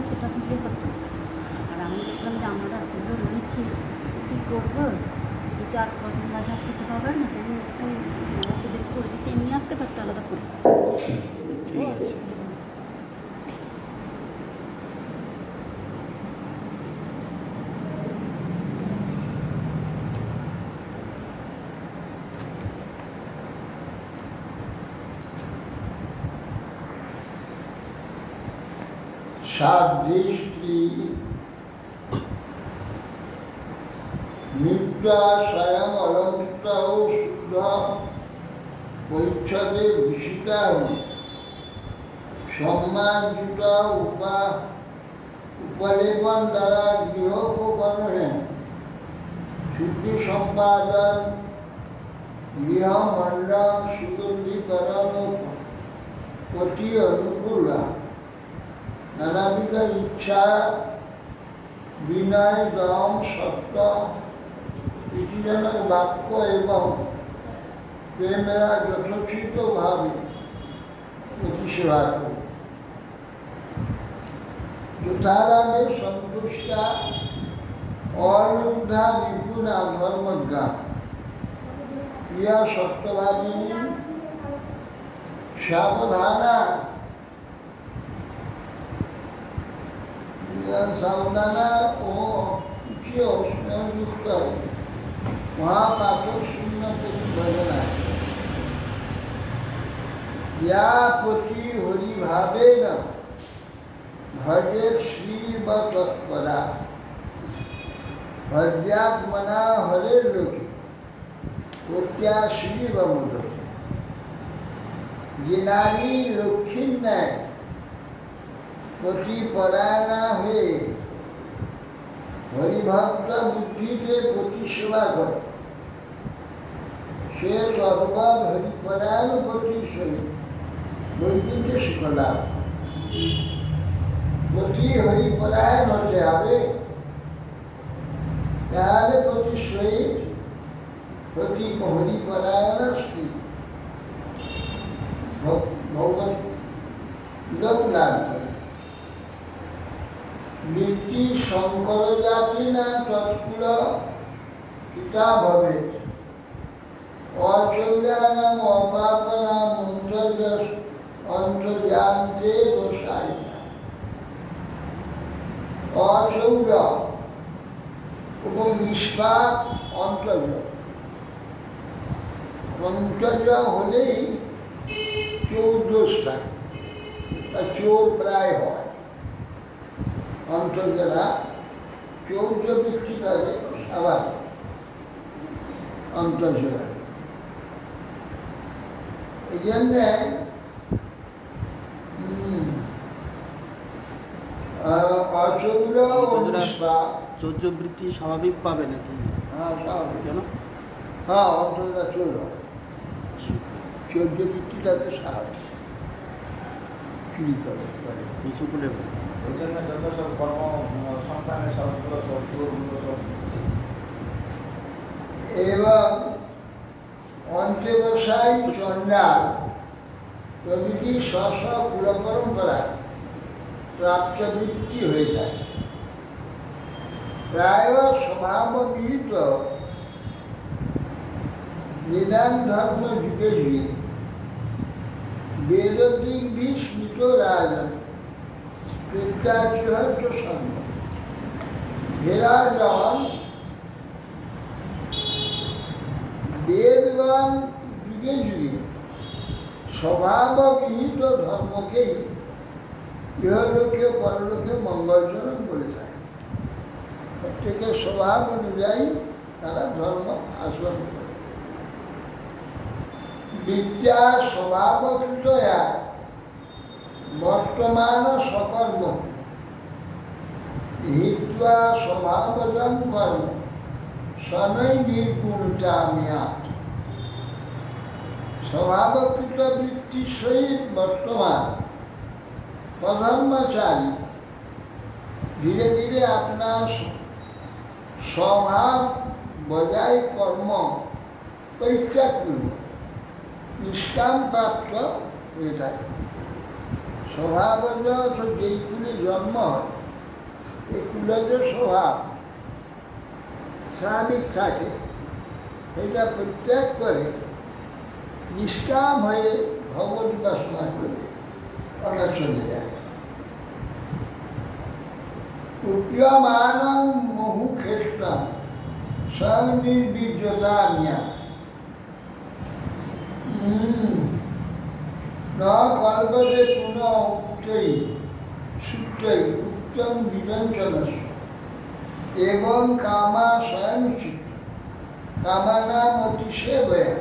সেটা দিলে হতো। আর আমি দেখলাম যে আমরা এতগুলো রয়েছি, কী করবো, এটা আর কদিন বাদে আর খেতে পারবে না, তাই সেই ওকে বের করে দিতে এমনি আসতে পারতো আলাদা করে। ঠিক আছে। সাধ্বী স্ত্রী নিদ্রা স্বয়ং অলঙ্কৃত ও শুদ্ধ পরিচ্ছদে ভূষিতা সম্মানযুত উপলেপন দ্বারা গৃহোপকরণে শুদ্ধি সম্পাদন গৃহমণ্ডল সুগন্ধীকরণ প্রতি অনুকূল নানাবিধ ইচ্ছা বিনয় দম সত্য প্রীতিজনক বাক্য এবং প্রেমেরা যথোচিতভাবে প্রতিসেবা করব। যথারামে সন্তুষ্টা অনুদ্ধা নিপুণা ধর্মজ্ঞা প্রিয়া সত্যবাদিনী সাবধানা সাবধানা ও স্নেহযুক্ত মহাপাঠক শূন্য প্রতিভজনা या पति हरि भावेन भजेत श्रीव तत्परा भज्यात्मना हरे लोके पत्या श्रीव मुदते। যে নারী লক্ষ্মীর ন্যায় পতিপরায়ণা হয়ে হরিভক্ত বুদ্ধিতে প্রতিসেবা করে, সে সর্বদা হরিপরায়ণ পতির সহিত বৈকুণ্ঠে সুখ লাভ। পতি হরিপরায়ণ হতে হবে, তাহলে পতির সহিত পতি হরিপরায়ণ স্ত্রী ভগবত লোক লাভ করে। নীতি শঙ্কর জাতি না তৎকুল কিতাব হবে অচৌরানাম অপাপনাম অন্তর্যান্তে দোষায় না। অচৌর এবং নিষ্পাপ অন্তর্য। অন্তর্য হলেই চোর দোষ থাকে, তা চোর প্রায় হয়। অন্তর্জনা চৌর্য বৃত্তি তাদের স্বাভাবিক অন্তর্জনা। এই জন্যে চৌর্যবৃত্তি স্বাভাবিক পাবে নাকি? হ্যাঁ স্বাভাবিক। কেন? হ্যাঁ অন্তর্জনা চোর হয়, চৌর্যবৃত্তিটা তো স্বাভাবিক, চুরি করে কিছু করে ওই জন্য যত সব কর্ম সংস্থানের সবগুলো সব চোরগুলো সব। এবং অন্ত্যবসায়ী চণ্ডাল প্রভৃতি স্ব কুল পরম্পরা প্রাপ্তবৃত্তি হয়ে যায়। প্রায় স্বভাববিহিত নিদান ধর্ম যুগে যুগে বেদদিগ্ভি স্মৃত রাজন প্রত্যাচিহত সঙ্গ হেরাজন বেদগণ যুগে যুগে স্বভাববিহিত ধর্মকেই ইহলোকে পরলোকে মঙ্গলজনক বলে থাকে। প্রত্যেকের স্বভাব অনুযায়ী তারা ধর্ম আচরণ করে। বিদ্যা স্বভাবকৃতয়া বর্তমান সকর্ম হিত্বা স্বভাবজং কর্ম শনৈ নির্গুণতা মিয়াত। স্বভাবকৃত বৃত্তির সহিত বর্তমান অধর্মচারী ধীরে ধীরে আপনার স্বভাব বজায় কর্ম পরিত্যাগ করব, নিষ্কাম প্রাপ্ত হয়ে থাকে। স্বভাবজ যেইগুলি জন্ম হয় এই কুলজ স্বভাব স্বাভাবিক থাকে, এটা পরিত্যাগ করে নিষ্কাম হয়ে ভগবত উপাসনা করে ওরা চলে যায়। উপ্যমানং মহু ক্ষেত্রম স্বয়ং নির্বীর্যতা নিয়া ন কল্পতে পুনঃ উক্তৈ সুক্তৈ উত্তম বিরঞ্চনস্য এবং কামা স্বয়ং চিত্ত কামানাম অতিশেবয়া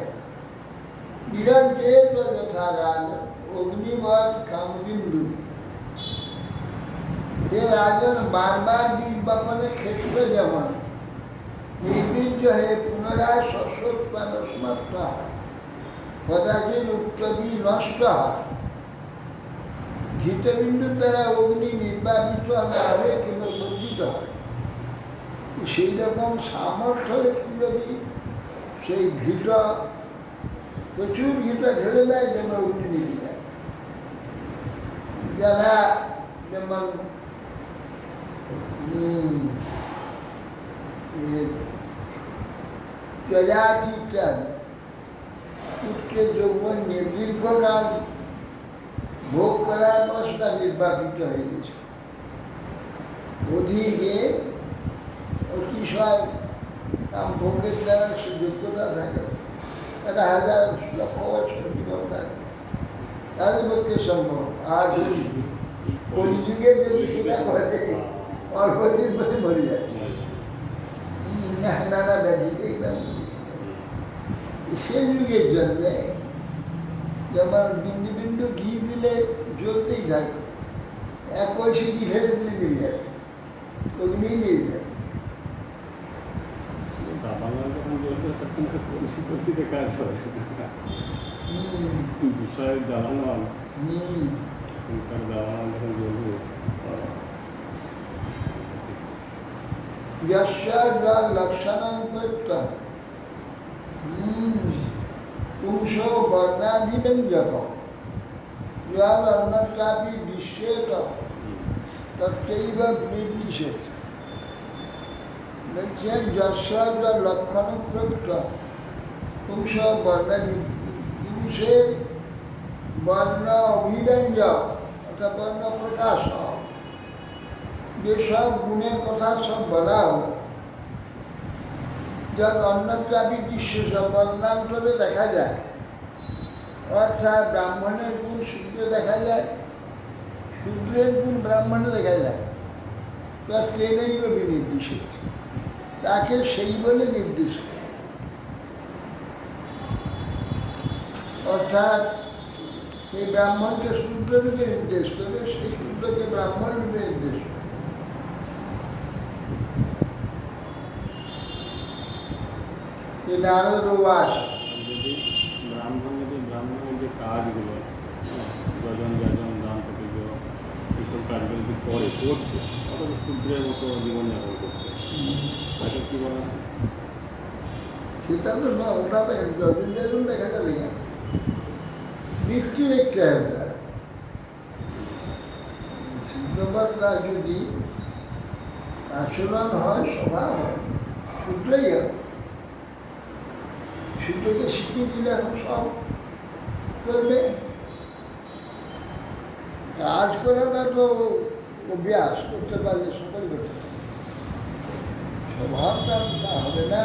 বিরজ্যেত যথা রাগ অগ্নিবৎ কামবিন্দু। এ রাজন বারবার বিজ্ঞাপনে ক্ষেত্র যেমন নির্বীর্য হয়ে পুনরায় শস্যোৎপন্ন সমর্থ হয়, কদাচিৎ উক্তবি নষ্ট হয়। ঘৃতবিন্দুর দ্বারা অগ্নি নির্বাপিত না হয়ে কেবল বর্জিত হয়। সেই রকম সামর্থ্য রেখে যদি সেই ঘৃত প্রচুর ঘৃত ঢেলে দেয় যেন অগ্নি নিভে যায়। যারা যেমন প্রজাতিটার পুত্রে যৌবন নিয়ে দীর্ঘকাল ভোগ করার অবস্থা নির্বাপিত হয়ে গেছে, অধিকে অতিশয় কাম ভোগের দ্বারা সে যোগ্যতা থাকে, একটা 1000 লক্ষ বছর জীবন থাকে, তাদের পক্ষে সম্ভব। আর কলিযুগে যদি সেটা করে অল্প দিন পরে মরে যায়, নানা ব্যাধিতে একদম। সেই যুগের জন্যে যেমন বিন্দু বিন্দু ঘি দিলে জ্বলতেই থাকে, এক কলসি ঘি ঢেলে দিলে বেরিয়ে যাবে, অগ্নি নিয়ে যাবে। বিষয় জ্বালানো লক্ষণং প্রত্যং পুংসো বর্ণাভিব্যঞ্জক ইয়াদ অন্যত্রাপি দৃশ্যেত তত্রৈব নির্দিশেত। বলছেন যশ্বর লক্ষণ প্রত্যং পুংস পুরুষের বর্ণ অভিব্যঞ্জক অর্থাৎ বর্ণ প্রকাশ, যেসব গুণের কথা সব বলা হল, যা অন্যত্রাপি দৃশ্য সব বর্ণান্তরে দেখা যায়। অর্থাৎ ব্রাহ্মণের গুণ শূদ্রে দেখা যায়, শূদ্রের গুণ ব্রাহ্মণে দেখা যায়। ট্রেনেইব বিনির্দিষ্ট, তাকে সেই বলে নির্দেশ করে। অর্থাৎ সেই ব্রাহ্মণকে শূদ্র রূপে নির্দেশ করবে, সেই শূদ্রকে ব্রাহ্মণ রূপে নির্দেশ করবে। নারদবাস যদি ব্রাহ্মণের যে কাজগুলো, যজন যাজন দান প্রতিজ্ঞ এইসব কাজগুলো যদি করছে, অথবা শূদ্রের মতো জীবনযাপন করছে, তাকে কি বলা হয়? সেটা তো না, ওটা যজন যাজন দেখা যাবে না, বৃষ্টি দেখতে হবে। শুদ্ধবাদটা যদি আচরণ হয়, স্বভাব হয়, শুদ্ধই হবে। শুদ্ধকে শিখিয়ে দিলে এখন সব করবে। কাজ করাটা তো অভ্যাস করতে পারলে সকল করতে পারবে, স্বভাবটা তা হবে না।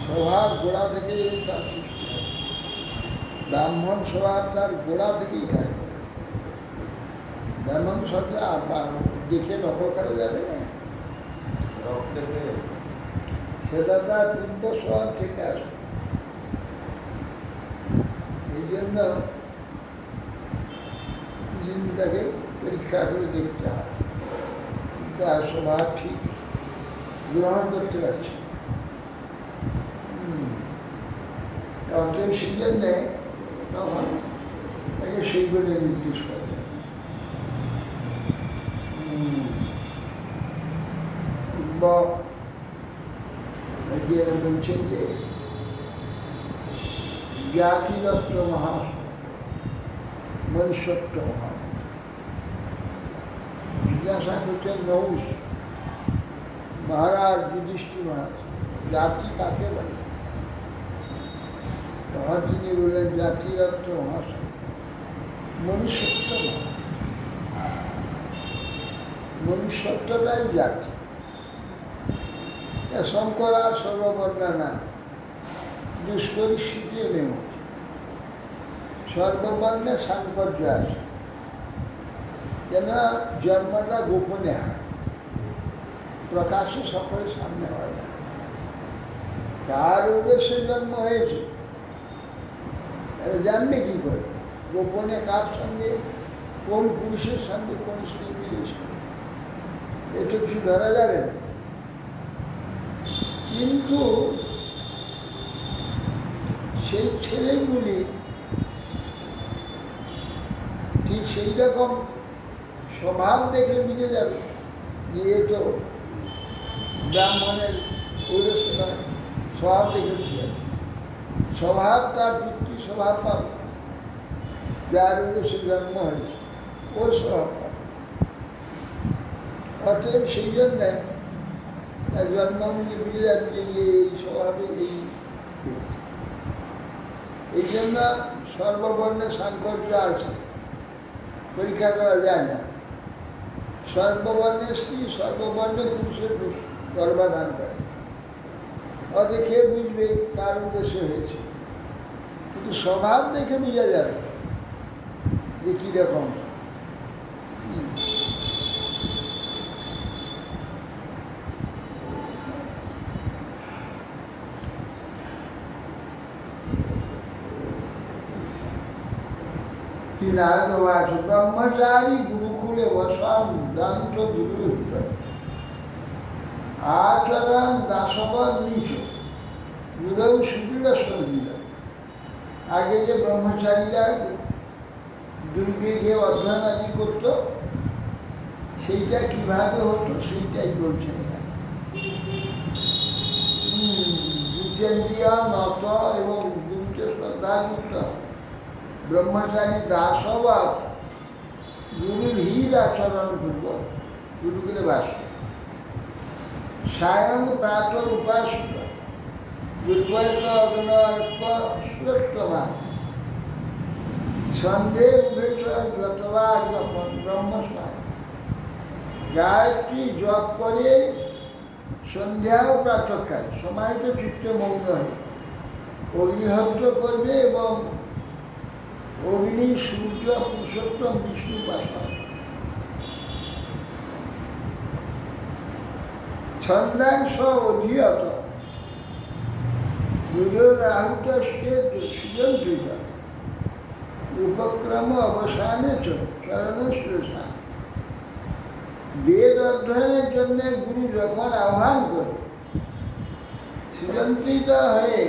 স্বভাব গোড়া থেকেই তার সৃষ্টি হয়, ব্রাহ্মণ স্বভাব তার গোড়া থেকেই থাকবে। ব্রাহ্মণ শব্দ আর দেখে লক্ষ্য করা যাবে না, সেটা তার পূর্ব স্বভাব থেকে আসবে। এই জন্য তাকে পরীক্ষা করে দেখতে হয়, তার স্বভাব ঠিক গ্রহণ করতে পারছে। অতএব সেই জন্যে তখন তাকে সেই বলে নির্দেশ করে। বলছেন যে জাতিরত্ব মহা মনুষ্যত্ব মহা জিজ্ঞাসা করছেন নৌশ মহারাজ যুধিষ্ঠির মহারাজ, জাতি কাকে বলে? তখন তিনি বললেন, জাতির অর্থ মহাশয় মনুষ্যত্ব নয়, মনুষ্যত্বটাই জাতি। শঙ্করা সর্ববর্ণনা দুষ্পরিস্থিতি নেই, সর্ববর্ণে সাংকর্য আছে, কেন জন্মটা গোপনে হয়, প্রকাশ্যে সকলের সামনে হয় না। কার উদ্দেশ্যে জন্ম হয়েছে এটা জানবে কি করে? গোপনে কার সঙ্গে, কোন পুরুষের সঙ্গে কোন স্ত্রী মিলেছে, এটা কিছু ধরা যাবে না। কিন্তু সেই ছেলেগুলি ঠিক সেই রকম স্বভাব দেখলে বুঝে যাবে যে এ তো ব্রাহ্মণের উদ্দেশ্য নয়, স্বভাব দেখে বুঝে যাবে। স্বভাব তার পিতৃ স্বভাব পাবে, যার উদ্দেশ্যে জন্ম হয়েছে ওর স্বভাব পাবে। অতএব সেই জন্যে জন্ম বুঝে যাবে যে এই স্বভাবে এই ব্যক্তি। এই জন্য সর্ববর্ণে সাংকর্য আছে, পরীক্ষা করা যায় না। সর্ববর্ণে স্ত্রী সর্ববর্ণে পুরুষের গর্ভাধান করে, অত খেয়ে বুঝবে কার উদ্দেশ্যে হয়েছে। কিন্তু স্বভাব দেখে বোঝা যাবে যে কীরকম। ব্রহ্মচারী গুরুকুলে বসান দান্ত গুরু আচরণ দাসবর নিচ গুরু সুদূর সঙ্গীত। আগে যে ব্রহ্মচারীরা দুর্গে গিয়ে অধ্যয়ন আদি করত, সেইটা কিভাবে হতো সেইটাই বলছেন এখানে। জিতেন্দ্রিয় নত এবং গুরুকে শ্রদ্ধাযুক্ত ব্রহ্মচারী দাসবর গুরুর হিত আচরণ পূর্ব গুরুকুলে বাস। সায়ং প্রাত উপাসিত দুর্বর্গ অগ্নর্ক সুরক্ষমা সন্দেহ উভেশ যতবার যখন ব্রহ্মস্নান গায়ত্রী জপ করে সন্ধ্যা ও প্রাতঃকাল সময় তো চিত্ত মৌন হয়, অগ্নিহত্র করবে এবং অগ্নি সূর্য পুরুষোত্তম বিষ্ণু উপাসনা। ছন্দাংশ অধিয়ত গুরু রাহুত সুযন্ত্রিত উপক্রম অবসানে চরণ শ্রেষা। বেদ অধ্যয়নের জন্য গুরু যখন আহ্বান করে সুযন্ত্রিত হয়ে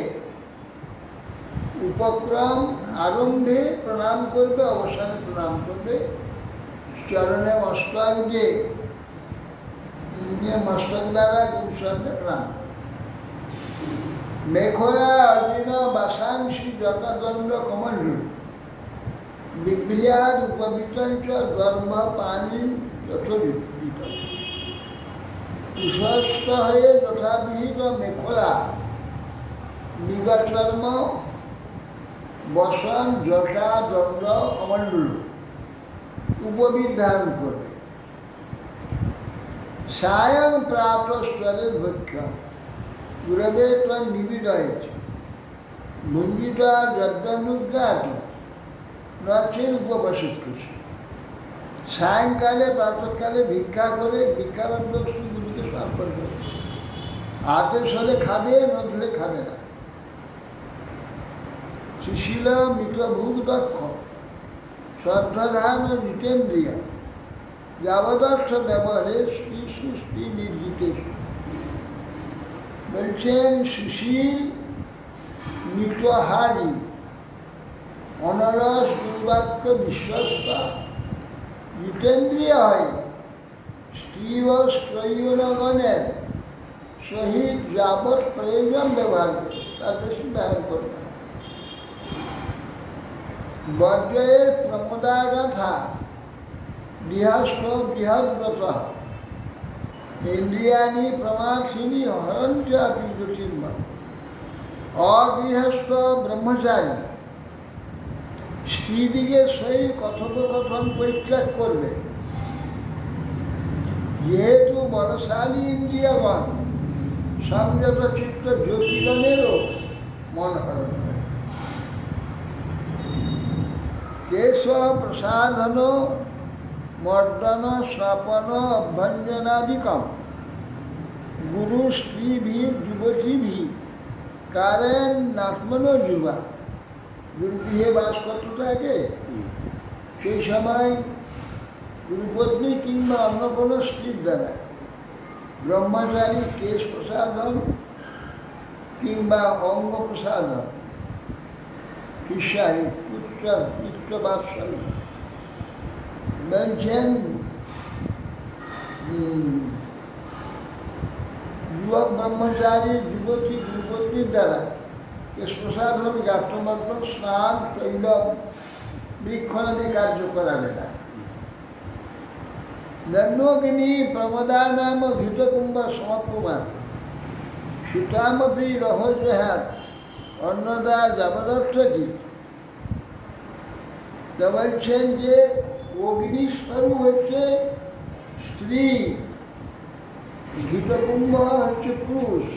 উপক্রম আরম্ভে প্রণাম করবে, অবসানে প্রণাম করবে, চরণে মস্তক দিয়ে মস্তক দ্বারা গুরু চরণে প্রণাম করবে। মেঘলা অর্জুন বাসাংশী জটাদণ্ড কমণ্ডল বিভ্রিয়াদ উপবিতঞ্চ গর্ভ পানি যথোবিত কুশস্ত হয়ে যথাবিহিত মেখলা মৃগচর্ম বসন জটা দণ্ড কমণ্ডল উপবিদ ধারণ করবে। সায়ং প্রাত স্তরে ভক্ষ গুরবে ত্বং নিবিড়য়তে ভুঞ্জিতা যদ্দনুজ্ঞাত নচে উপবাসিত করছে। সায়ংকালে প্রাতঃকালে ভিক্ষা করে ভিক্ষারত বস্তু গুরুকে সমর্পণ করে। আদেশ হলে খাবে, নদলে খাবে না। সুশীল মিতভূগ দক্ষ শ্রদ্ধাধান ও জিতেন্দ্রিয় যাবদর্থ ব্যবহারে স্ত্রী সুস্ত্রী নির্জিতেশ। বলছেন সুশীল মিতহারী অনলস দুর্বাক্য বিশ্বস্ত জিতেন্দ্রিয় হয় স্ত্রী ও স্ত্রৈগণের সহিত যাবৎ প্রয়োজন ব্যবহার করে, তার বেশি ব্যবহার করবে না। বজ্রের প্রমোদাগাথা গৃহস্থ বৃহদ্রত ইন্দ্রিয়াণি প্রমাথিনী হরঞ্চ আপনি জ্যোতির্ময়। অগৃহস্থ ব্রহ্মচারী স্ত্রীদিগের সহিত কথোপকথন পরিত্যাগ করবে, যেহেতু বলশালী ইন্দ্রিয়গণ সংযত চিত্ত জ্যোতিগণেরও মন হরণ করে। কেশ প্রসাধন মর্দন শ্রাপন অভ্যঞ্জনাদিকম গুরু স্ত্রীভি যুবতীভি কারেন নাত্মনো যুবা। গুরুগৃহে বাস করতে থাকে, সেই সময় গুরুপত্নী কিংবা অন্য কোনো স্ত্রীর দ্বারা ব্রহ্মচারী কেশ প্রসাধন কিংবা অঙ্গ প্রসাধন হিসাবে পুত্র বাৎসল্য বলছেন। যুবক ব্রহ্মচারী যুবতী গুরুপত্নীর দ্বারা কেশ প্রসাধন গাত্রমর্দন স্নান তৈল বৃক্ষণাদি কার্য করাবে না। নন্দিনী প্রমদা নাম ভীতকুম্ভ সমকুমার সুতামপি রহস্যাত অন্নদা যাবদর্থ কি। তা বলছেন যে অগ্নিস্বরূপ হচ্ছে স্ত্রী, ঘৃতকুম্ভ হচ্ছে পুরুষ।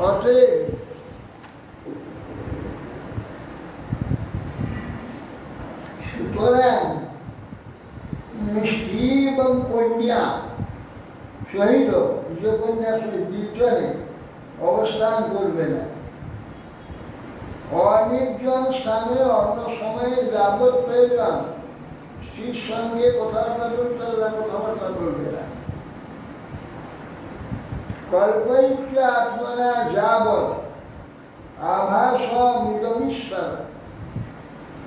অতএব সুতরাং স্ত্রী এবং কন্যা সহিত নিজকন্যা নির্জনে অবস্থান করবে না। অনির্জন স্থানে অন্য সময়ে যাবৎ প্রয়োজন স্ত্রীর সঙ্গে কথাবার্তা বলবে না। কল্পয়িত্য আত্মনা যাবৎ আভাস মিদমীশ্বর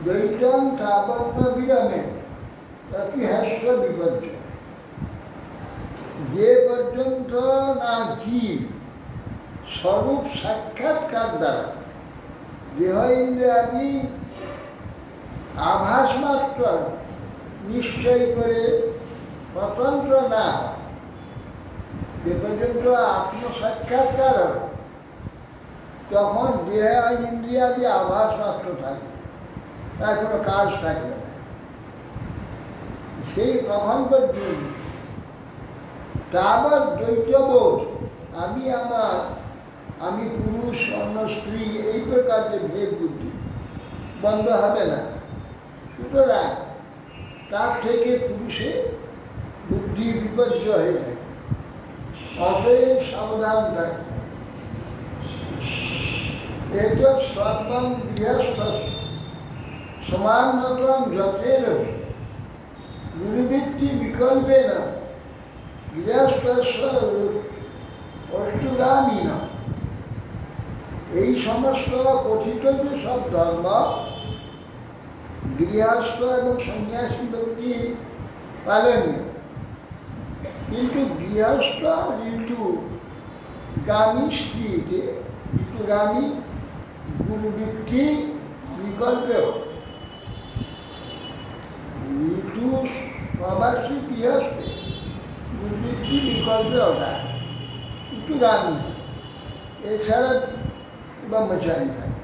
দ্বৈতম তাবন্ন বিরমে তাকে হাস্য বিপর্য। যে পর্যন্ত না জীব স্বরূপ সাক্ষাৎকার দ্বারা দেহ ইন্দ্রিয়াদি আভাস মাত্র নিশ্চয় করে স্বতন্ত্র না হয়, যে পর্যন্ত আত্মসাক্ষাৎকার হবে তখন দেহ ইন্দ্রিয়াদি আভাস মাত্র থাকবে, তার কোনো কাজ থাকবে না। সেই তখন পর্যন্ত তাবৎ দ্বৈতবোধ আমি পুরুষ অন্য স্ত্রী এই প্রকার যে ভেদ বুদ্ধি বন্ধ হবে না। সুতরাং তার থেকে পুরুষে বুদ্ধি বিপর্য হয়ে যায়। অতএব সাবধান থাকে। এত সর্বং গৃহস্থ সমানতম যথের গুরুবৃত্তি বিকল্পে না গৃহস্থ অষ্টগামী না। এই সমস্ত কথিত যে সব ধর্ম গৃহস্থ এবং সন্ন্যাসী ব্যক্তির পালনীয়, কিন্তু গৃহস্থ ঋতুগামী স্ত্রীতে ঋতুগামী গুরুবৃত্তি বিকল্পেও ঋতু প্রবাসী গৃহস্থে গুরুবৃত্তি বিকল্পে ওটা ঋতুগামী, এছাড়া ব্রহ্মচারী থাকে।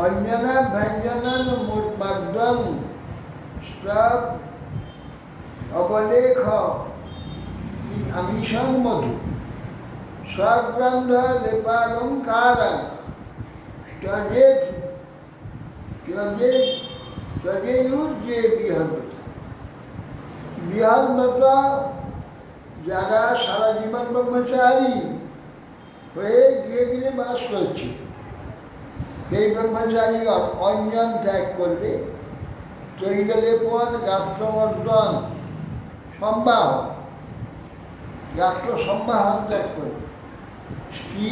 অঞ্জনা ভঞ্জনন মার্দন স্রাব অবলেখ আমিষণ মধু স্বগ্রন্থ লেপালঙ্কার যে বৃহন্নতা যারা সারা জীবন ব্রহ্মচারী হয়ে ধীরে ধীরে বাস করছে, সেই ব্রহ্মচারী অঞ্জন ত্যাগ করবে, তৈললেপন গাত্রমর্দন সম্বাহন গাত্র সম্বাহন ত্যাগ করবে। স্ত্রী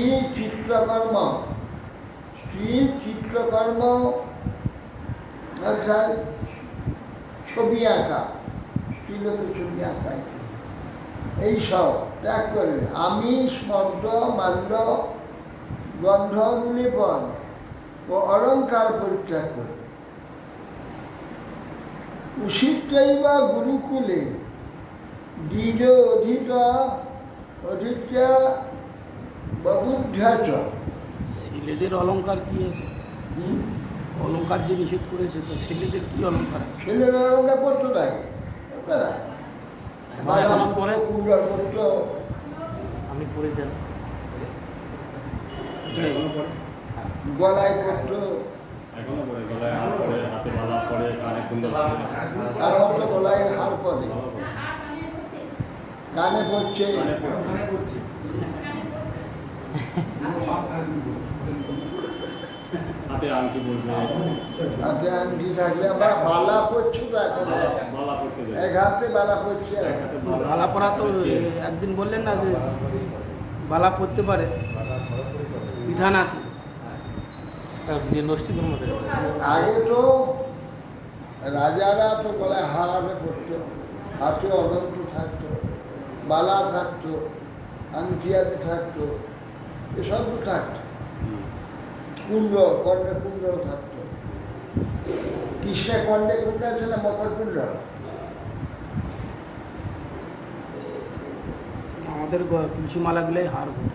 চিত্রকর্ম অর্থাৎ ছবি আঁকা, স্ত্রীলোকের ছবি আঁকা এইসব ত্যাগ করবে। আমিষ মদ্য মাল্য গন্ধ লেপন ও অলঙ্কার পরিত্যাগ করবে। উষিত্রই বা গুরুকুলে দ্বিজ অধীত্য ববুদ্ধ্যাচ। ছেলেদের অলংকার কি আছে? অলংকার যে নিষেধ করেছে, তো ছেলেদের কি অলংকার আছে? ছেলেরা অলঙ্কার পড়তো তাই তারা পরে কুণ্ডল পড়তো, আমি পড়েছেন এখনো পরে গলায় পড়তো, এখনো পরে গলায় হাত পরে, হাতে মালা পরে, কানে কুণ্ডল পরে। আর হয়তো গলায় হার পরে, কানে পড়ছে। কানে পরে। হাতে আংটি পড়বে, হাতে আংটি থাকলে আবার বালা পড়ছে তো এখন, মালা পড়তে দেবে। এক হাতে বালা পড়ছে। এক হাতে বালা পরা তো একদিন বললেন না যে বালা পরতে পারে, বিধান আছে। নষ্টি ধর্ম থেকে আগে তো রাজারা তো গলায় হারাবে পড়তো, হাতে অনন্ত থাকতো, বালা থাকতো, আংটিয়াদি থাকতো, এসব তো থাকতো। কুণ্ড, কর্ণে কুণ্ড থাকতো। কৃষ্ণের কর্ণে কুণ্ড আছে না মকর কুণ্ড? আমাদের তুলসী মালাগুলোই হার বলে।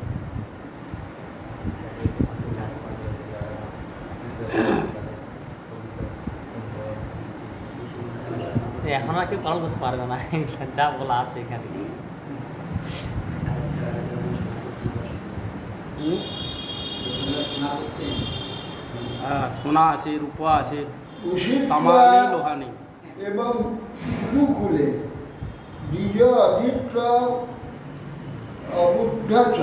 এখন আর কেউ পালন করতে পারবে না, যা বলা আছে এখানে। হ্যাঁ, সোনা আছে, রূপা আছে, উষিত্রা তামা নেই, লোহা নেই। এবং গুরুকুলে দ্বিজ অধীত্য অবুদ্ধচ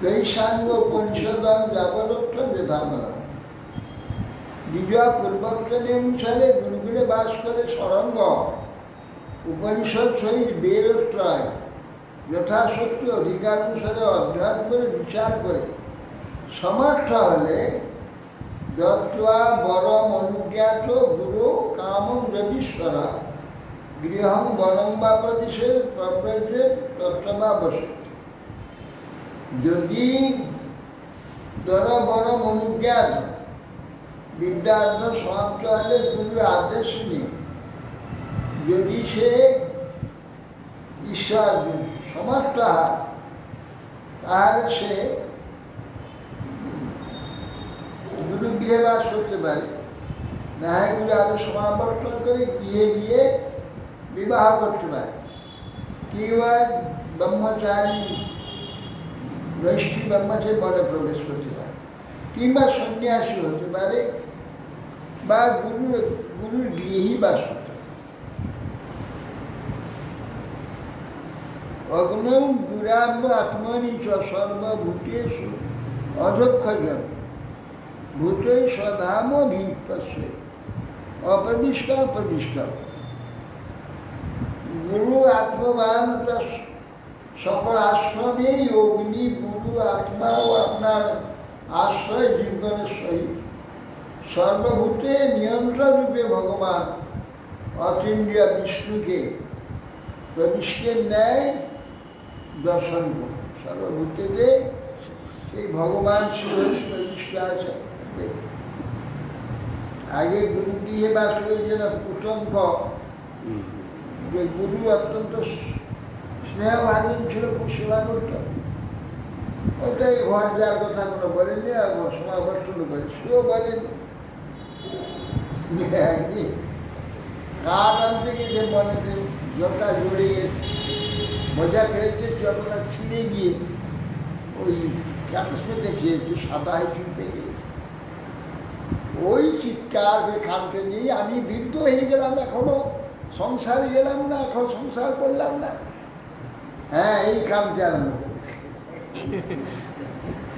তৈষাঙ্গ পরিষদম যাবদত্ত বেদামরা। দ্বিজ পূর্বত্তন অনুসারে গুরুকুলে বাস করে সরঙ্গ উপনিষদ সহিত বেদত্রয় যথাশক্তি অধিকার অনুসারে অধ্যয়ন করে বিচার করে সমর্থ হলে দত্ত্বা বরম অনুজ্ঞাত গুরু কামং যদীশ্বর গৃহং বরং বা প্রতিষেধ প্রব্রজেত তত্ত্বা বসে। যদি বরম অনুজ্ঞাত বিদ্যার্থ সমাপ্ত হলে গুরুর আদেশ নিয়ে যদি সে ঈশ্বর সমর্থ হয় তাহলে সে গুরু গৃহে বাস করতে পারে, না হয় গুরু আগে সমাবর্তন করে গৃহে গিয়ে বিবাহ করতে পারে, কিংবা ব্রহ্মচারী নৈষ্ঠী ব্রহ্মচারী মনে প্রবেশ করতে পারে, কিংবা সন্ন্যাসী হতে পারে, বা গুরুর গৃহেই বাস করতে পারে। অগ্নৌ দুরাব্য আত্মনি চ সর্বভূতেষু অধক্ষজন ভূতৈ স্বধাম ভিপস্যে অপ্রবিষ্ট প্রবিষ্ট। গুরু আত্মবান সকল আশ্রমেই অগ্নি গুরু আত্মাও আপনার আশ্রয় জীবনের সহিত সর্বভূতে নিয়ন্ত্রণ রূপে ভগবান অতীন্দ্রিয় বিষ্ণুকে প্রবিষ্টের ন্যায় দর্শন করুন। সর্বভূতেতে সেই ভগবান শিব প্রবিষ্ট আছে। আগে গুরু গৃহে বাস করেছিল কুটঙ্ক, যে গুরু অত্যন্ত স্নেহভাজন ছিল, খুব সেবা করত। ওটাই ঘর যাওয়ার কথা কোনো বলেনি, আর সমাবর্তন করে সেও বলেনি। একদিন কাঠ আনতে গিয়ে মনেতে জলটা জড়ে গেছে, মজা ফেলেছে, জলটা ছিঁড়ে গিয়ে ওই চাকসে দেখিয়েছে সাদা হয়ে চুল পেকে গেছে। ওই চিৎকার কানতে গিয়ে আমি বৃদ্ধ হয়ে গেলাম, এখনো সংসারে গেলাম না, এখন সংসার করলাম না। হ্যাঁ, এই কানতে আরম্ভ করে।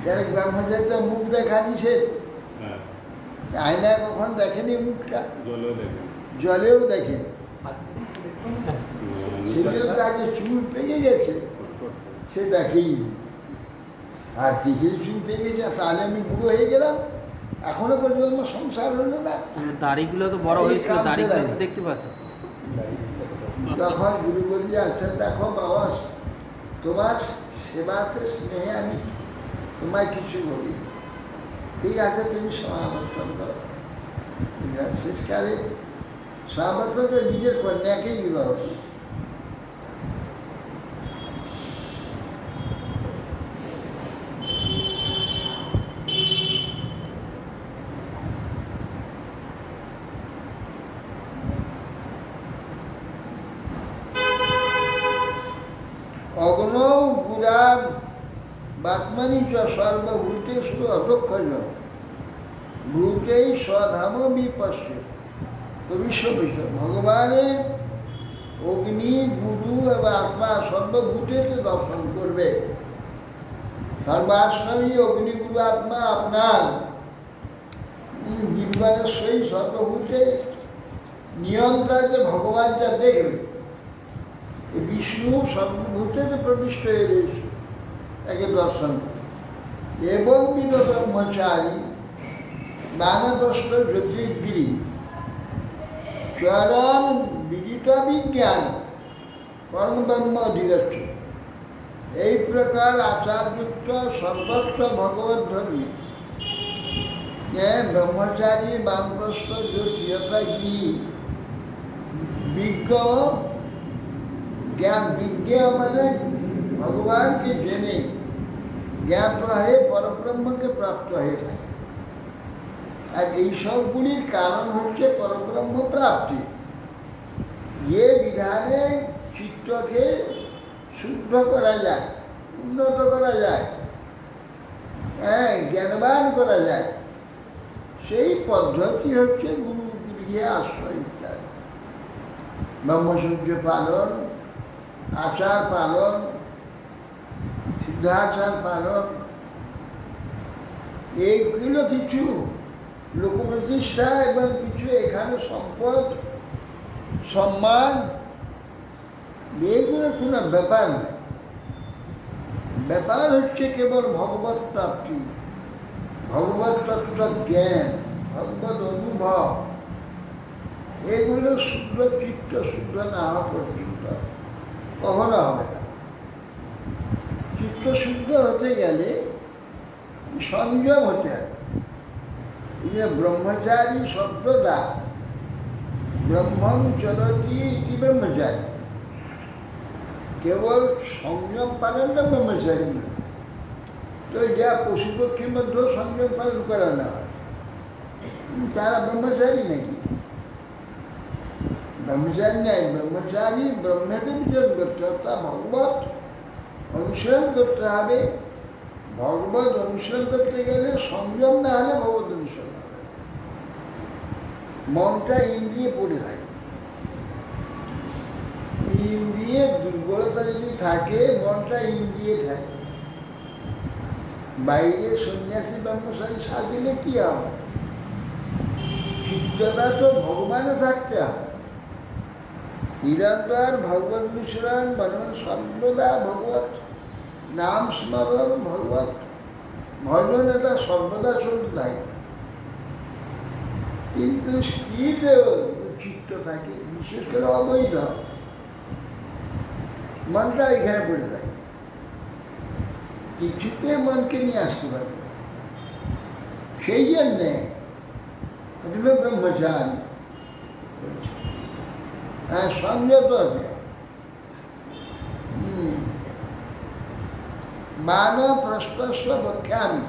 যারা ব্রহ্মচারী তো মুখ দেখা নিষেধ, আয়নায় কখন দেখেনি মুখটা, জলেও দেখেন। সেগুলো তো আগে চুল পেকে গেছে, সে দেখেইনি। আর দিকে চুল পেকে গেছে, তাহলে আমি বুড়ো হয়ে গেলাম, এখনো পর্যন্ত আমার সংসার হলো না। দাড়িগুলো তো বড় হয়েছিল, দাড়িগুলো তো দেখতে পাতো। তখন গুরু বলছে, আচ্ছা দেখো বাবা, তোমার সেবাতে স্নেহে আমি তোমায় কিছু বলিনি, ঠিক আছে তুমি সমাবর্তন করো। শেষকালে সমাবর্তন তো নিজের কন্যাকেই বিবাহ দিই। অগ্নৌ গুরাব বাত্মানি চ সর্বভূতেষু অদক্ষজ ভূতেই স্বধাম বিপশ্য। তো বিশ্ব ভগবানের অগ্নি গুরু এবং আত্মা সর্বভূতেতে দর্শন করবে। সর্বাশ্রমী অগ্নিগুরু আত্মা আপনার জীবনের সেই সর্বভূতে নিয়ন্ত্রণে ভগবানটা দেখবে। বিষ্ণু সর্বভূতেতে প্রবিষ্ট হয়ে রয়েছে, তাকে দর্শন করে। এবং বিদ ব্রহ্মচারী বানপ্রস্থ জ্যোতির্গিরি চরণ বিদিত বিজ্ঞান পরমব্রহ্ম অধিগচ্ছ। এই প্রকার আচারযুক্ত সর্বত্র ভগবদ্ধর্মী ব্রহ্মচারী বানপ্রস্থ জ্যোতির্গিরি বিজ্ঞ জ্ঞান, বিজ্ঞ মানে ভগবানকে জেনে জ্ঞাত হয়ে পরব্রহ্মকে প্রাপ্ত হয়ে থাকে। আর এই সবগুলির কারণ হচ্ছে পরব্রহ্ম প্রাপ্তি। যে বিধানে চিত্তকে শুদ্ধ করা যায়, উন্নত করা যায়, জ্ঞানবান করা যায়, সেই পদ্ধতি হচ্ছে গুরু গৃহে আশ্রয় ইত্যাদি। ব্রহ্মচর্য পালন, আচার পালন, সিদ্ধাচার পালন, এইগুলো কিছু লোকপ্রতিষ্ঠা এবং কিছু এখানে সম্পদ সম্মান, এগুলো কোনো ব্যাপার নেই। ব্যাপার হচ্ছে কেবল ভগবত প্রাপ্তি, ভগবত তত্ত্ব জ্ঞান, ভগবত অনুভব। এগুলো শুদ্ধ চিত্ত শুদ্ধ না হওয়া পর্যন্ত কখনো হবে না। চিত্ত শুদ্ধ হতে গেলে সংযম হতে হবে। এই যে ব্রহ্মচারী শব্দটা, ব্রহ্মং চলতি ইতি ব্রহ্মচারী, কেবল সংযম পালনটা ব্রহ্মচারী না। তো যা পশু পক্ষীর মধ্যেও সংযম পালন করে না, তারা ব্রহ্মচারী নাকি? ব্রহ্মচারী নাই। ব্রহ্মচারী ব্রহ্মকে বিচরণ করতে হবে, তা ভগবত অনুসরণ করতে হবে। ভগবত অনুসরণ করতে গেলে সংযম না হলে ভগবত অনুসরণ হবে। মনটা ইন্দ্রিয়ে পড়ে থাকে, ইন্দ্রিয়ে দুর্বলতা যদি থাকে, মনটা ইন্দ্রিয়ে থাকে। বাইরে সন্ন্যাসী ব্রহ্মচারী সাজিলে কি হবে? চিত্তটা তো ভগবানে থাকতে হবে। নিরন্তর ভগবত মিশ্রণ, সর্বদা ভগবত নাম স্মরণ, ভগবত ভজন, এটা সর্বদা চলতে থাকে। কিন্তু স্ত্রীতেও চিত্ত থাকে, বিশেষ করে অবৈধ মনটা এখানে পড়ে থাকে, কিছুতে মনকে নিয়ে আসতে পারবে। সেই জন্যে ব্রহ্মচারী সংযত হতে। বানপ্রস্থ বক্ষ্যামি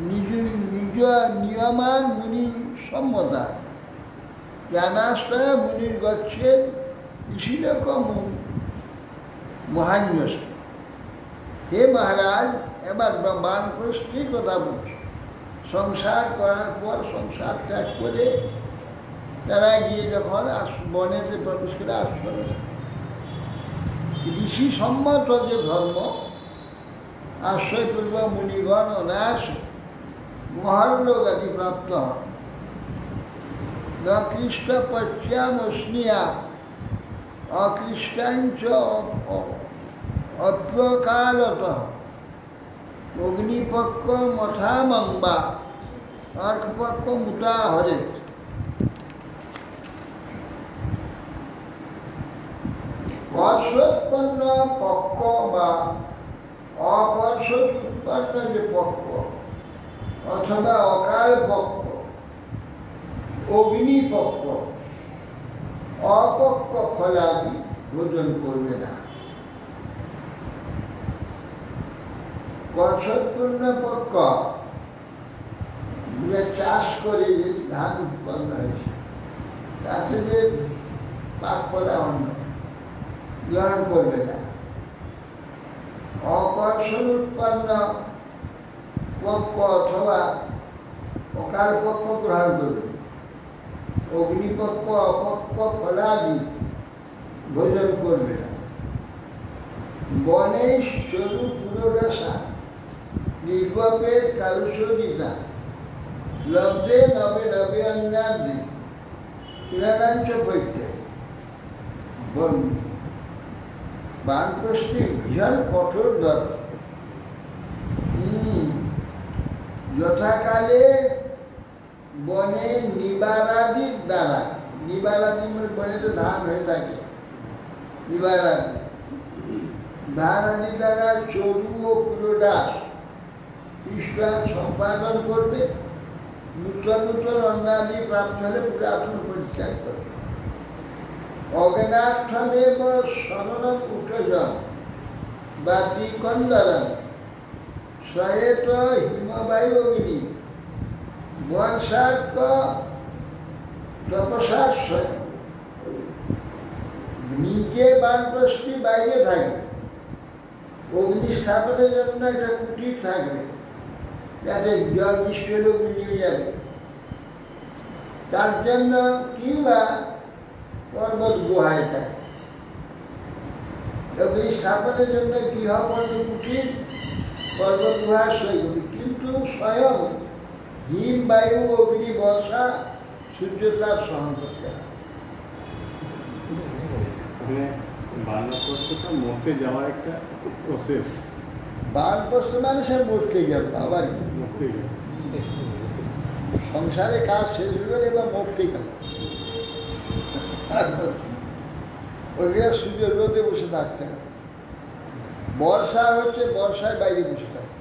নিজ নিজ নিয়মান মুনি সম্মতা জ্ঞানাশ্রয় মুনির গচ্ছেদ ঋষিলোক মহান্যস। হে মহারাজ, এবার বানপ্রস্থের কথা বলছি। সংসার করার পর সংসার ত্যাগ করে তারা গিয়ে যখন বনেতে প্রবেশ করে আশ্রমে, ঋষি সম্মত যে ধর্ম, আশ্রয়পূর্ব মুনিগণ অনায়াসে মহারলোক আদি প্রাপ্ত হন। ন কৃষ্ট পশ্যামস্নিয়া অকৃষ্টাঞ্চ অপ্যকালত অগ্নিপক্ষ মথামংবা অর্কপক্ষ মুতা হরেত। কর্ষোৎপন্ন পক্ষ বা অকর্ষোৎপন্ন যে পক্ষ, অথবা অকাল পক্ষ, অগ্নিপক্ষ, অপক্ষ ফলাদি ভোজন করবে না। বর্ষপূর্ণ পক্ষ যে চাষ করে যে ধান উৎপন্ন হয়েছে তাতে যে পাক করা অন্য গ্রহণ করবে না। অকর্ষণ উৎপন্ন পক্ষ অথবা অকাল পক্ষ গ্রহণ করবে। অগ্নিপক্ষ, অপক্ষ ফলাদি ভোজন করবে না। বনেশ চরু পুরোরসা নির্বাপের কালুসরিতা লব্ধে নবে নবে অন্যাদি পুরাণাঞ্চ বৈদ্যে। বানপ্রস্থি ভীষণ কঠোর দত্ত। যথাকালে বনে নিবারাদির দ্বারা, নিবারাদি বনে তো ধান হয়ে থাকে, নিবারাদি ধান আদি দ্বারা চরু ও পুরোদাস পৃষ্ঠান সম্পাদন করবে। নূতন নূতন অন্যাদি প্রাপ্ত হলে পুরো আসন পরিত্যাগ করবে। অজ্ঞানার্থমেব শরণম উঠজন বা দ্বিকন্দরম সহেত হিমবায়ু অগ্নি বনসার্ক তপসার স্বয়ং। নিজে বানপ্রস্থি বাইরে থাকবে, অগ্নি স্থাপনের জন্য একটা কুটির থাকবে যাতে জল বৃষ্টি হলে অগ্নি নিয়ে যাবে তার জন্য, কিংবা পর্বত গুহায় থাকে। অগ্নি স্থাপনের জন্য গৃহপর্ব কুটির পর্বত গুহা সই করবে, কিন্তু স্বয়ং হিম বায়ু অগ্নি বর্ষা সূর্য তার সহন করতে হবে। বানপ্রস্থটা মরতে যাওয়ার একটা প্রসেস। বানপ্রস্থ মানে সে মরতে গেল, আবার কি মরতে গেল, সংসারে কাজ শেষ হয়ে গেলে এবার মরতে গেল। ওইগুলো সূর্যের রোদে বসে থাকতে হবে। বর্ষা হচ্ছে বর্ষায় বাইরে বসে থাকে,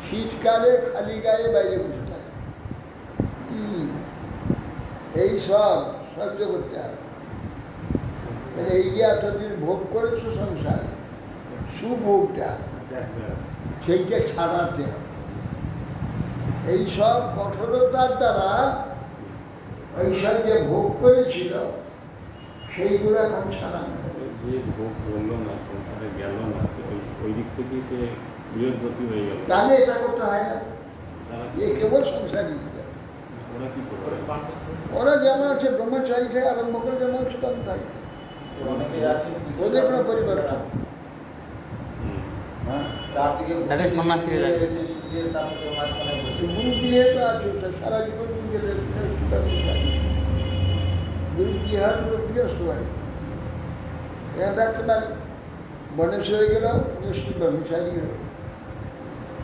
শীতকালে খালি গায়ে বাইরে বসে থাকে। এই সব সহ্য করতে হবে। এই যে এতদিন ভোগ করেছো সংসারে, সুভোগটা সেইটা ছাড়াতে হবে। এই সব কঠোরতার দ্বারা এইসব যে ভোগ করেছিল সেইগুলো এখন ছাড়ানো হবে। যে ভোগ করলো না, সংসারে গেল না, ওই দিক থেকে সে বৃহস্পতি হয়ে গেল। তাহলে এটা করতে হয় না, এ কেবল সংসারী। ওরা কি করে? ওরা যেমন আছে ব্রহ্মচারী থেকে আরম্ভ করে যেমন আছে তেমন থাকে, ওদের কোনো পরিবর্তন। হ্যাঁ, তাদের সন্ন্যাসী হয়ে যাবে। গুরু গৃহে তো আছে, সারা জীবন গুরু গৃহার গৃহস্থ বাড়ি এখানে থাকতে পারে। বনেশ হয়ে গেল, নিশ্চিত ব্রহ্মচারী হল,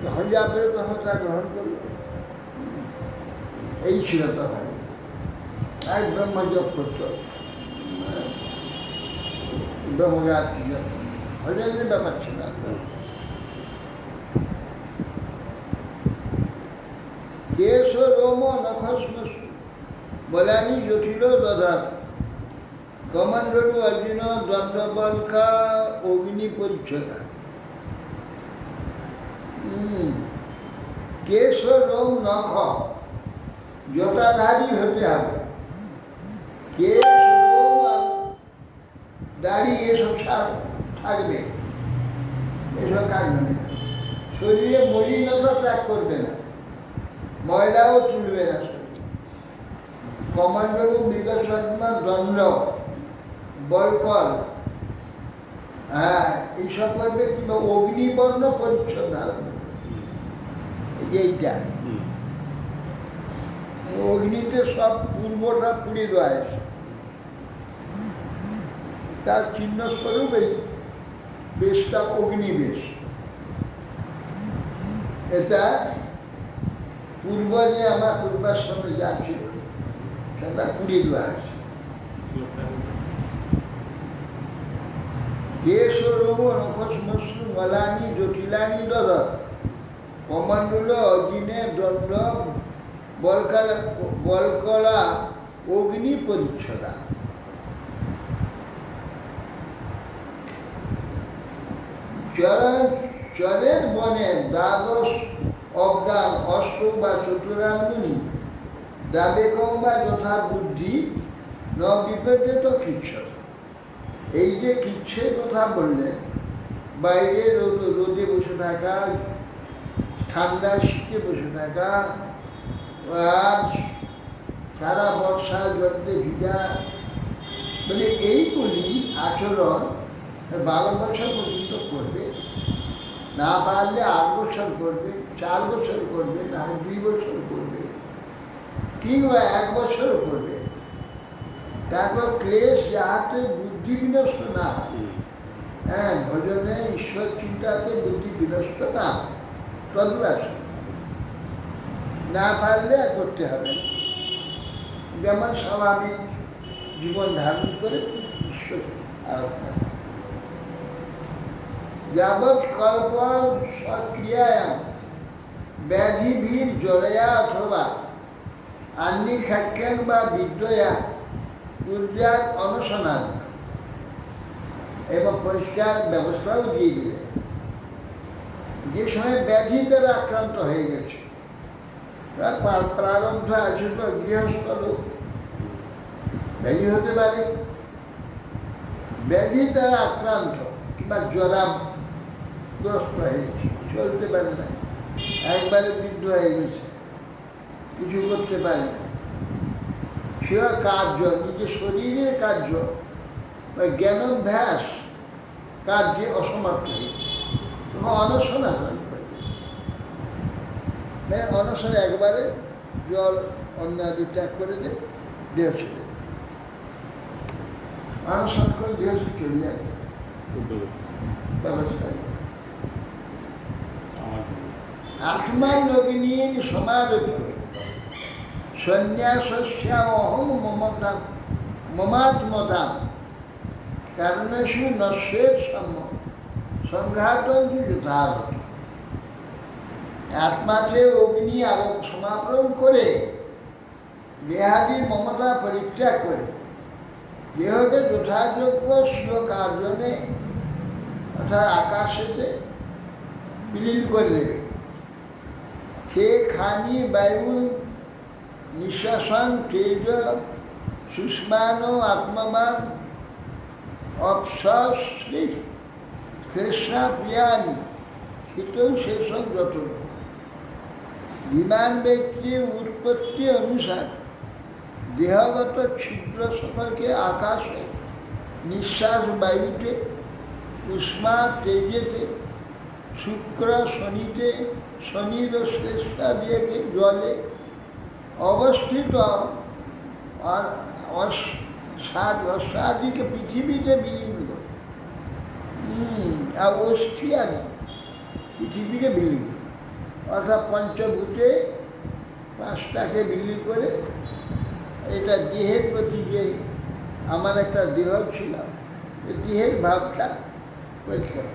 যখন যা পেরে তখন তা গ্রহণ করল। এই ছিল তখন। আর ব্রহ্মজপ করত, ব্রহ্মগাত হজনের ব্যাপার ছিল। কেশ রোম নখস্মস বলানি জটিল দধাত কমণ্ডলু অর্জুন দণ্ডবল্কা অগ্নি পরিচ্ছদা। কেশ রোম নখ জটাধারী হতে হবে। কেশ রোম আর দাড়ি এসব থাকবে, এসব কাজ হবে না। শরীরে মলিনতা ত্যাগ করবে না, ময়লাও তুলবে না। কমান্ডলু মৃগসন্মা দণ্ড বলকল, হ্যাঁ এইসব করবে। কিংবা অগ্নিবর্ণ পরিচ্ছদ ধারণ করবে, এইটা অগ্নিতে সব পূর্বটা পুড়ে দেওয়া হয়েছে, তার চিহ্ন স্বরূপ এই বেশটা অগ্নিবেশ। এটা পূর্ব যে আমার পূর্বাশ্রমে যা ছিল সেটা পুড়িয়ে দেওয়া আছে। কেশ রোম নখস্মশ্রু মলানি জটিলানি দদত কমণ্ডল অধীনে দণ্ড বলকলা অগ্নি পরিচ্ছদা। চরের বনে দ্বাদশ অবদান অষ্টক বা চতুরাঙ্গুনি দাবেকম বা যথা বুদ্ধি ন বিপরীত কৃচ্ছত। এই যে কৃচ্ছের কথা বললেন, বাইরে রোদে বসে থাকা, ঠান্ডা শীতে বসে থাকা, আর সারা বর্ষা জলে ভিজা, মানে এইগুলি আচরণ 12 বছর পর্যন্ত করবে, না পারলে 8 বছর করবে, 4 বছর করবে, না 2 বছর করবে, কিংবা 1 বছরও করবে। তারপর ক্লেশ যাহাতে বুদ্ধি বিনষ্ট না হয়, হ্যাঁ, ভজনে ঈশ্বর চিন্তাতে বুদ্ধি বিনষ্ট না হয়, তদ্বাস না পারলে আর করতে হবে না। যেমন স্বাভাবিক জীবন ধারণ করে ঈশ্বর আরাধনা। যাবৎ কল্প সক্রিয়ায়াম ব্যাধিভীর জড়য়া অথবা আন্নি খাক্যান বা বিদ্যয়া দুর্যাগ অনশনাদ, এবং পরিষ্কার ব্যবস্থাও দিয়ে দিলেন। যে সময় ব্যাধি দ্বারা আক্রান্ত হয়ে গেছে, তার প্রারব্ধ আছে, তো গৃহস্থ লোক ব্যাধি হতে পারে, ব্যাধি দ্বারা আক্রান্ত কিংবা জরাগ্রস্ত হয়েছে, চলতে পারে না, একবারে বৃদ্ধ হয়ে গেছে, কিছু করতে পারে না, সে কার্য, নিজের শরীরের কার্য বা জ্ঞানাভ্যাস কার্যে অসমর্থ হয়েছে, তখন অনশন আচরণ করবে। অনশনে একবারে জল অন্যাদি ত্যাগ করে দেয়, দেহ ছেড়ে দেয়, অনশন করে দেহ চলে যাবে ব্যবস্থা। আত্মান লগ্নীন সমারোপ সন্ন্যাসস্যা অহং মমাত্মতাম কারণেষু নশ্বের সংঘাতন যথার্থ। আত্মাতে অগ্নি আরোপ সমাপন করে দেহাদির মমতা পরিত্যাগ করে দেহকে যথাযোগ্য স্বীয় কার্যনে অর্থাৎ আকাশেতে বিলীন করে দেবে। খে খানি বায়ু নিঃশ্বাসন তেজ সুষ্মান আত্মবান অপশ্রী কৃষ্ণা প্রিয়ানি শীতল শেষক যত। বিমান ব্যক্তির উৎপত্তি অনুসার দেহগত ছিদ্র সকলকে আকাশে, নিঃশ্বাস বায়ুতে, উষ্মা তেজেতে, শুক্র শনিতে, শনির শ্লেষা দিয়েছে জলে অবস্থিত অসাদিকে পৃথিবীতে বিলীন করে, আর অস্থি আদি পৃথিবীকে বিলীন করে, অর্থাৎ পঞ্চভূতে 5টাকে বিলীন করে। এটা দেহের প্রতি যে আমার একটা দেহ ছিল, দেহের ভাবটা পরিষ্কার।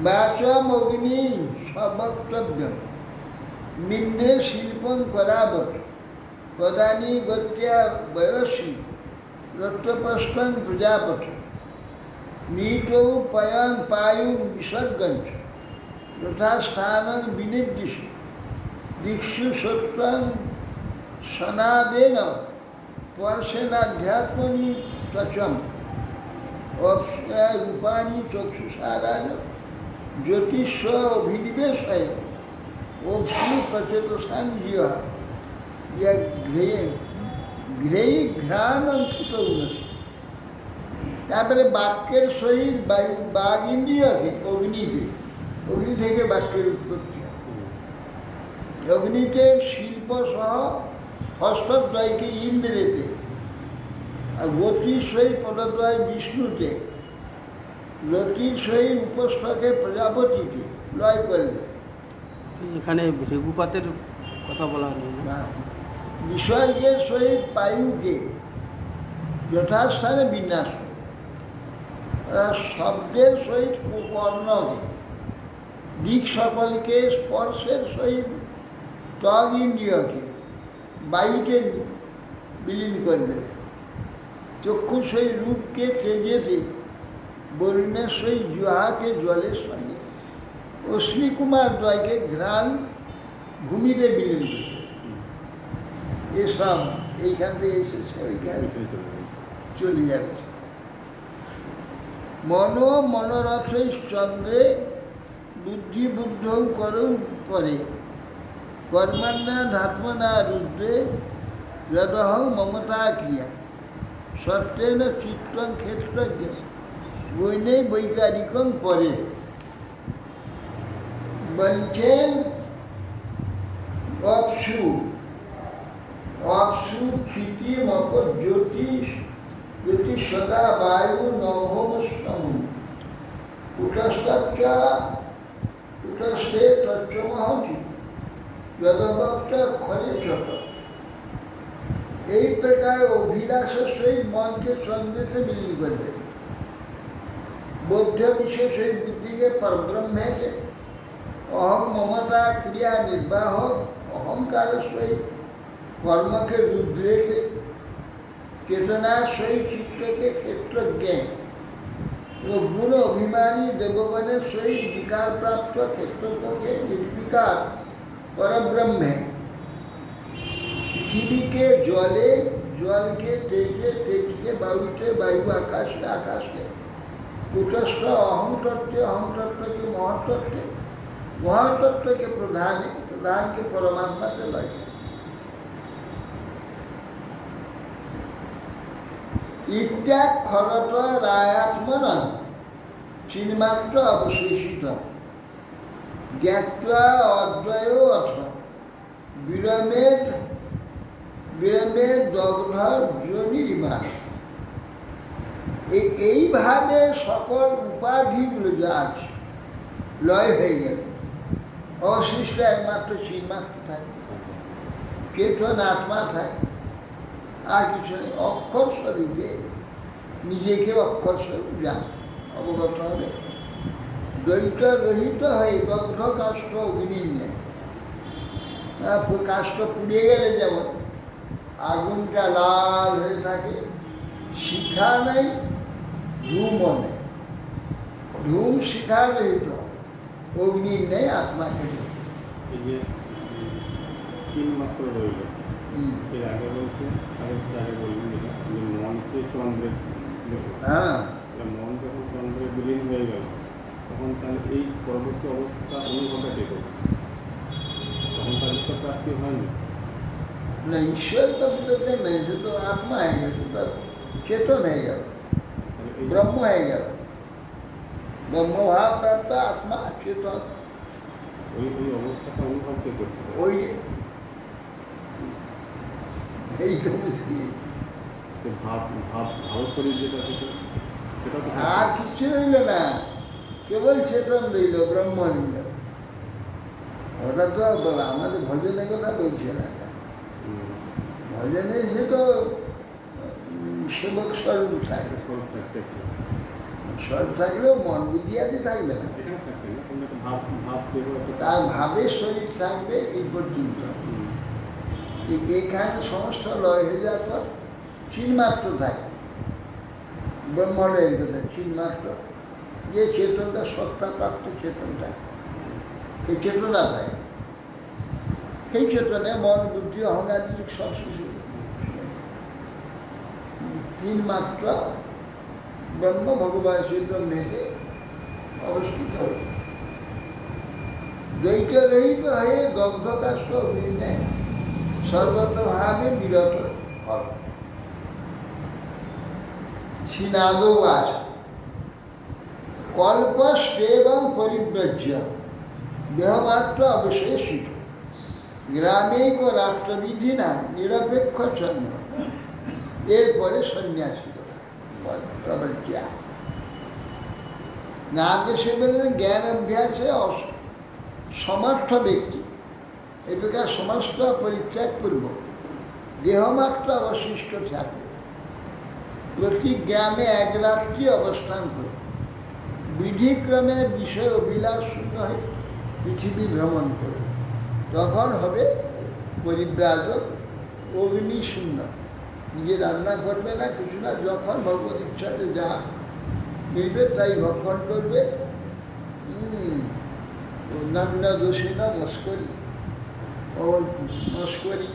বাচম অগ্নি সবক্তব্যম নিম্নে শিল্পং করাবত পদানি গত্যা বয়সী রক্তপষ্টং প্রজাপত নীতৌ পয়ং পায়ুং বিসর্গঞ্চ যথাস্থানং বিনির্দিশ দিক্ষু সত্যং সনাদেন স্পর্শেনাধ্যাত্মনি ত্বচম রূপানি চক্ষুষারাজ জ্যোতিষ অভিনিবেশয় অভি প্রচেতসাং জীব ঘ্রেয়ী ঘ্রাণ অঙ্কিত উন্নতি। তারপরে বাক্যের সহিত বাঘ ইন্দ্রিয়কে অগ্নি থেকে বাক্যের উৎপত্তি হয়। অগ্নিতে শিল্প সহ হস্তদ্বয়কে ইন্দ্রেতে, আর গতির সহিত পদদ্বয় বিষ্ণুতে, লতির সহিত উপস্থকে প্রজাপতিতে লয় করে দেয়। এখানে রেগুপাতের কথা বলা নেই, বিসর্গের সহিত পায়ুকে যথাস্থানে বিন্যাস করে। শব্দের সহিত কর্ণকে, দিক সকলকে, স্পর্শের সহিত ত্বগ ইন্দ্রিয়কে বায়ুতে বিলীন করে দেবে, চক্ষুর সহিত রূপকে তেজেতে, বরুণের সহিত জুহাকে জলের সঙ্গে, অশ্বিকুমার দ্বয়কে ঘ্রাণ ভূমিতে বিলীন করে দেবে। এসব এইখান থেকে এসেছে ওইখানে চলে যাবে। মনোরথ চন্দ্রে বুদ্ধি বুদ্ধ করৌ করে, কর্মণ্যা ধাত্মনা রুদ্রে যদহ মমতা ক্রিয়া, সত্যেন চিত্তং ক্ষেত্রজ্ঞ বৈনে বৈকারিকং পরে। বলছেন অপসু ক্ষিতি মকর জ্যোতিষ সদা বায়ু নভোমস্তম কুটস্থে তচ্চমহতি যদভক্ত খরে চত। এই প্রকার অভিলাষের সহিত মনকে চন্দ্রেতে বিলীন করে দেবে, বৌদ্ধ বিশেষ এই বুদ্ধিকে পরব্রহ্মেতে, অহম মমতা ক্রিয়া নির্বাহ অহংকারের সহিত কর্মকে রুদ্রেতে, চেতনার সহিত চিত্তকে ক্ষেত্রজ্ঞে, গুণ অভিমানী দেবগণের সহিত বিকার প্রাপ্ত ক্ষেত্রজ্ঞকে নির্বিকার পরব্রহ্মে, পৃথিবীকে জলে, জলকে তেজে, তেজকে বায়ুতে, বায়ু আকাশে, আকাশকে কূটস্থ অহং তত্ত্বে, অহং তত্ত্বকে মহাতত্ত্বে, মহাতত্ত্বকে প্রধানে, প্রধানকে পরমাত্মাতে লয়। ইত্যাগ খরত রায়াত্মন চিন্মাত্র অবশেষিত, জ্ঞাত্বা অদ্বয় অথ বিরমের দগ্ধ যোনির্বাণ। এইভাবে সকল উপাধিগুলো যা আছে লয় হয়ে গেল, অবশিষ্ট একমাত্র চিন্মাত্র থাকে, চেতন আত্মা থাকে, আর কিছু নেই। অক্ষর স্বরূপে নিজেকে অক্ষর স্বরূপ জান, অবগত হবে। দ্বৈত রহিত হয়ে দগ্ধ কাষ্ঠ অগ্নিন্যে, কাষ্ঠ পুড়িয়ে গেলে যেমন আগুনটা লাল হয়ে থাকে, শিখা নেই, ধূমও নেই, ধূম শিখা রহিত অগ্নির নেই, আত্মাকে নেই। এই যে তিন মাত্র রইল, এর আগে বলছে, আগে বলবেন যে মনকে চন্দ্রের, হ্যাঁ, মন যখন চন্দ্রে বিলীন হয়ে গেল, তখন তাহলে এই পরবর্তী অবস্থা অনুভবটা কে করবে? তখন তার ঈশ্বর প্রাপ্তি হয়নি না, ঈশ্বর তো নেই, সে তো আত্মা হয়ে গেছে, তো চেতন হয়ে গেল, ব্রহ্ম হয়ে গেল, ব্রহ্মভাব প্রাপ্ত আত্মা চেতন। ওই অবস্থাটা অনুভব কে করতে হবে? ওই এই তো বুঝলি, ভাব শরীর যেটা সেটা তো আর কিছু রইল না, কেবল চেতন রইল, ব্রহ্ম রইল। ওটা তো আমাদের ভজনের কথা বলছে না, ভজনে সে তো সেবক স্বরূপ থাকবে, স্বরূপ থাকলেও মন বুদ্ধি আদি থাকবে না, তার ভাবের শরীর থাকবে এই পর্যন্ত। এখানে সমস্ত লয় হয়ে যাওয়ার পর চিন্মাত্র থাকে, ব্রহ্মলয়ের কথা চিন্মাত্র, যে চেতনটা সত্তাপ্রাপ্ত চেতনটা, এই চেতনা থাকে, এই চেতনে মন বুদ্ধি অহংকারিক সব শিশু চিন্মাত্র ব্রহ্ম ভগবান সেই ব্রহ্মেতে অবস্থিত হবে। দ্বৈত রহিত হয়ে দগ্ধকাষ্ঠ অগ্নি সর্বতভাবে বিরত হবে। শ্রীনাদৌ আছে কল্পস্তেবং পরিব্রজ্য দেহমাত্র অবশেষিত গ্রামেক রাষ্ট্রবিধি না নিরপেক্ষ চন্দ্র। এরপরে সন্ন্যাসী না আগে সে বললেন জ্ঞান অভ্যাসে সমর্থ ব্যক্তি এ প্রকার সমস্ত পরিত্যাগ পূর্বক দেহমাত্র অবশিষ্ট থাকে, প্রতি গ্রামে এক রাত্রি অবস্থান করবে। বিধিক্রমে বিষয় অভিলাষ শূন্য হয়ে পৃথিবী ভ্রমণ করে, তখন হবে পরিব্রাজক, অগ্নি শূন্য, নিজে রান্না করবে না, কিছু না, যখন ভগবত ইচ্ছাতে যা মিলবে তাই ভক্ষণ করবে। অন্যান্য দোষে না মস্করি, ও মস্করি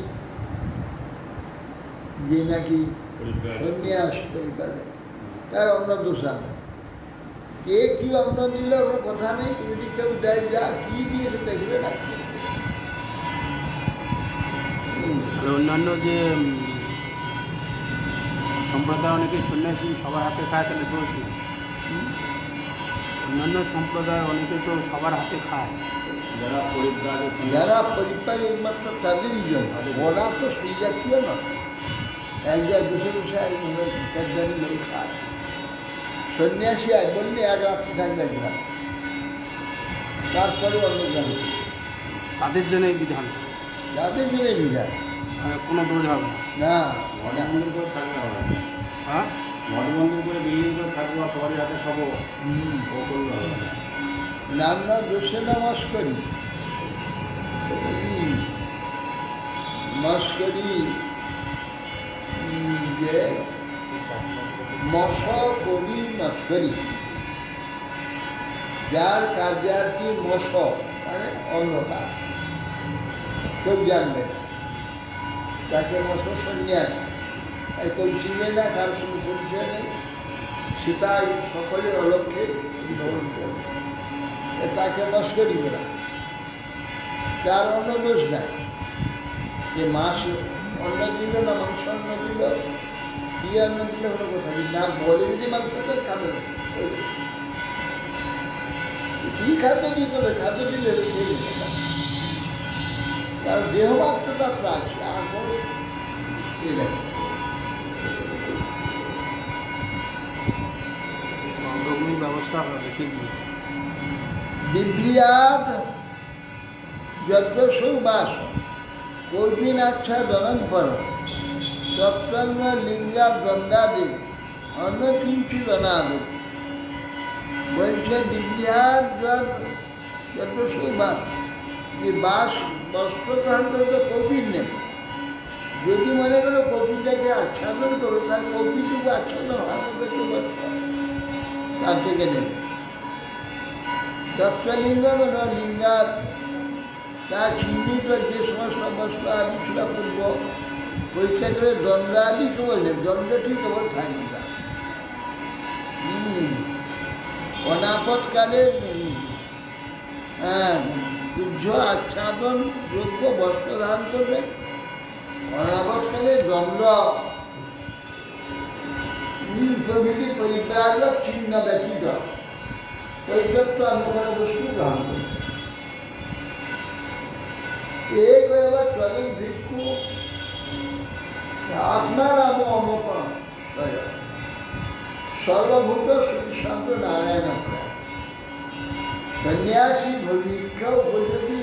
যে নাকি সন্ন্যাস পরিবারে, তার অন্য দোষ আছে। কে কি অন্ন দিল ওর কথা নেই, যদি কেউ দেয় যা কি দিয়েছে দেখবে না। আর অন্যান্য যে সম্প্রদায় অনেকে সন্ন্যাসী সবার হাতে খায়, তাহলে দোষ নেই। অন্যান্য সম্প্রদায় অনেকে তো সবার হাতে খায়। যারা পরিব্রাজক, যারা পরিবার একমাত্র তাদেরই জন্য, ওরা তো সেই জাতীয় না। এক জায়গায় বসে বসে একজনই মেরে খায়। সন্ন্যাসী এক বললে এক রাত্রি থাকবে গ্রাম, তারপরে অন্য গ্রামে, তাদের জন্য এই বিধান, যাদের জন্য বিধান কোনো দোষ হবে না। মঠ মন্দির করে থাকলে হবে না। হ্যাঁ, মঠ মন্দির করে বিল্ডিং করে থাকবো আর সবারই হাতে খাবো, ও করলে হবে না। নাম দোষে না মস্করি, মস্করি যে করি মস্করি, যার কার্যার্থী মশ মানে অন্ধকার, কেউ জানবে না, তাকে মশ সন্ন্যাস, কেউ চিনে না, কার সঙ্গে পরিচয় নেই, সীতাই সকলে অলক্ষে গ্রহণ করবে, তাকে মস্করি বলা। তার অন্য দোষ নাই, যে মাছ অন্ন দিল না মাংস অন্ন দিল, কি অন্ন দিলে কোনো কথা নেই, না বলে যদি মাংসটা খাবে কি খাদ্য দিতে হবে, খাদ্য দিলে তার দেহ মাত্র তার আছে, আর পরে সব রকমই ব্যবস্থা হবে, ঠিক নেই। বিভ্রিয়াদ যজ্ঞসৌ বাস কৌপিন আচ্ছা দনম্পর তত্ত্বন্য লিঙ্গা গঙ্গাদি অন্য কিঞ্চু দনাদ। বলছে বিভ্রিয়াদ যজ্ঞসৌ বাস, যে বাস বস্ত্র গ্রহণ করে তো কৌপিন নেবে, যদি মনে করো কৌপিটাকে আচ্ছাদন করো, তার কৌপিটুকু আচ্ছাদন হওয়ার মতো একটু বস্ত্র তার থেকে নেবে। তত্ত্বলিঙ্গ মানে লিঙ্গাত, তার চিহ্নিত যে সমস্ত বস্ত্র আদি ছিল পূর্ব পরীক্ষা করে দণ্ড আদি কেবল নেই, দণ্ডটি কেবল থাকবে না। অনাপৎকালে সূর্য আচ্ছাদন যোগ্য বস্ত্র ধারণ করবে, অনাপৎকালে দণ্ড প্রভৃতি পরিব্রাজক চিহ্ন ব্যতীত পরিত্যক্ত অন্ধকার বস্তু গ্রহণ করবে। एक चलन भिक्षु आत्माराम अमपन सर्वभूत श्रीशांत नारायण सन्यासी भविष्य उपयोगी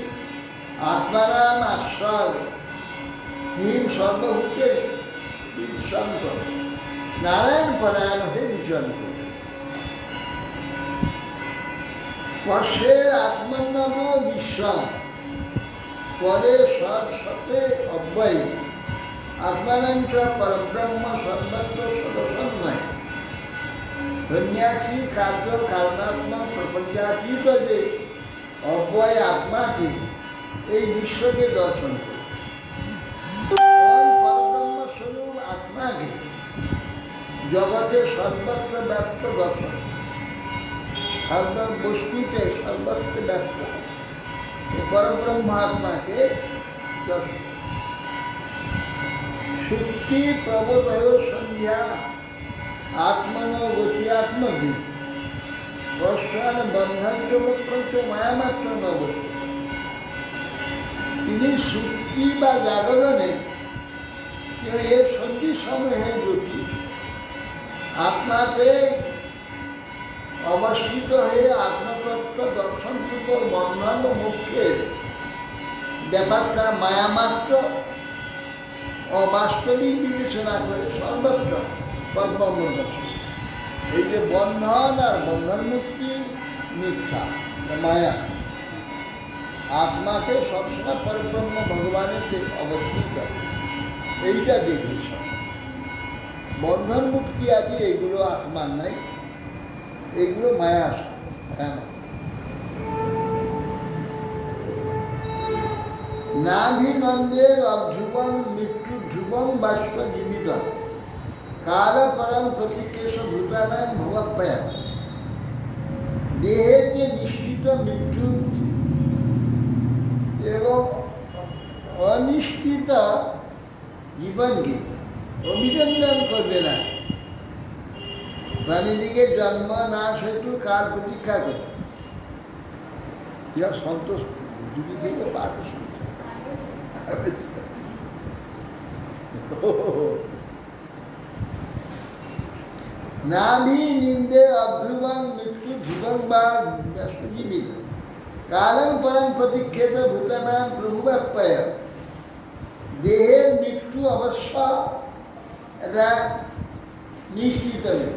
आत्माराम आश्रय हिम सर्वभूते श्रीशांत नारायण परायण हे विचरण पश्ये आत्मन्नम विश्वास পরে সৎসতে অব্যয় আত্মানঞ্চ পরব্রহ্ম সর্বত্র সদসন্ময় সন্ন্যাসী কার্য কারণাত্মা প্রপঞ্চাতীত যে অব্যয় আত্মাকে এই বিশ্বকে দর্শন করে, পরব্রহ্ম স্বরূপ আত্মাকে জগতে সর্বত্র ব্যক্ত দর্শন, সর্ব বস্তুতে সর্বত্র ব্যক্ত পরব্রহ্মাত্মাকে শুক্তি প্রবোধয় সন্ধ্যা আত্মন গতি আত্মধি বর্ষান বন্ধান্ত মায়ামাত্র নবত। তিনি শুক্তি বা জাগরণে এর সন্ধি সমূহে গতি আত্মাকে অবস্থিত হয়ে আত্মতত্ত্ব দর্শনপূর্বক বন্ধন ও মুখ্যের ব্যাপারটা মায়ামাত্র অবাস্তবিক বিবেচনা করে সর্বত্র কর্মমূল এই যে বন্ধন আর বন্ধন মুক্তি মিথ্যা, মায়া। আত্মাকে সবসময় পরব্রহ্ম ভগবানের অবস্থিত, এইটা দেখিস। বন্ধন মুক্তি আছে, এগুলো আত্মার নাই, এগুলো মায়া। হ্যাঁ, নাভিনন্দের অধ্রুবম মৃত্যু ধ্রুবম বাষ্প জীবিত কার পরম প্রতিকেশ ভূতানাম ভবাপ্যায়া। দেহের যে নিশ্চিত মৃত্যু এবং অনিশ্চিত জীবনকে অভিনন্দন করবে না। প্রাণীদিকে জন্ম নাশ হেতু কার প্রতীক্ষা করে সন্তোষ দুটি থেকে পাঠ নাভি নিন্দে অধ্রুবং মৃত্যু ধ্রুবং বা জীবিত কালং পরম প্রতীক্ষিত ভূতানাম প্রভুবাপ্যায়। দেহের মৃত্যু অবশ্য এটা নিশ্চিত নেই,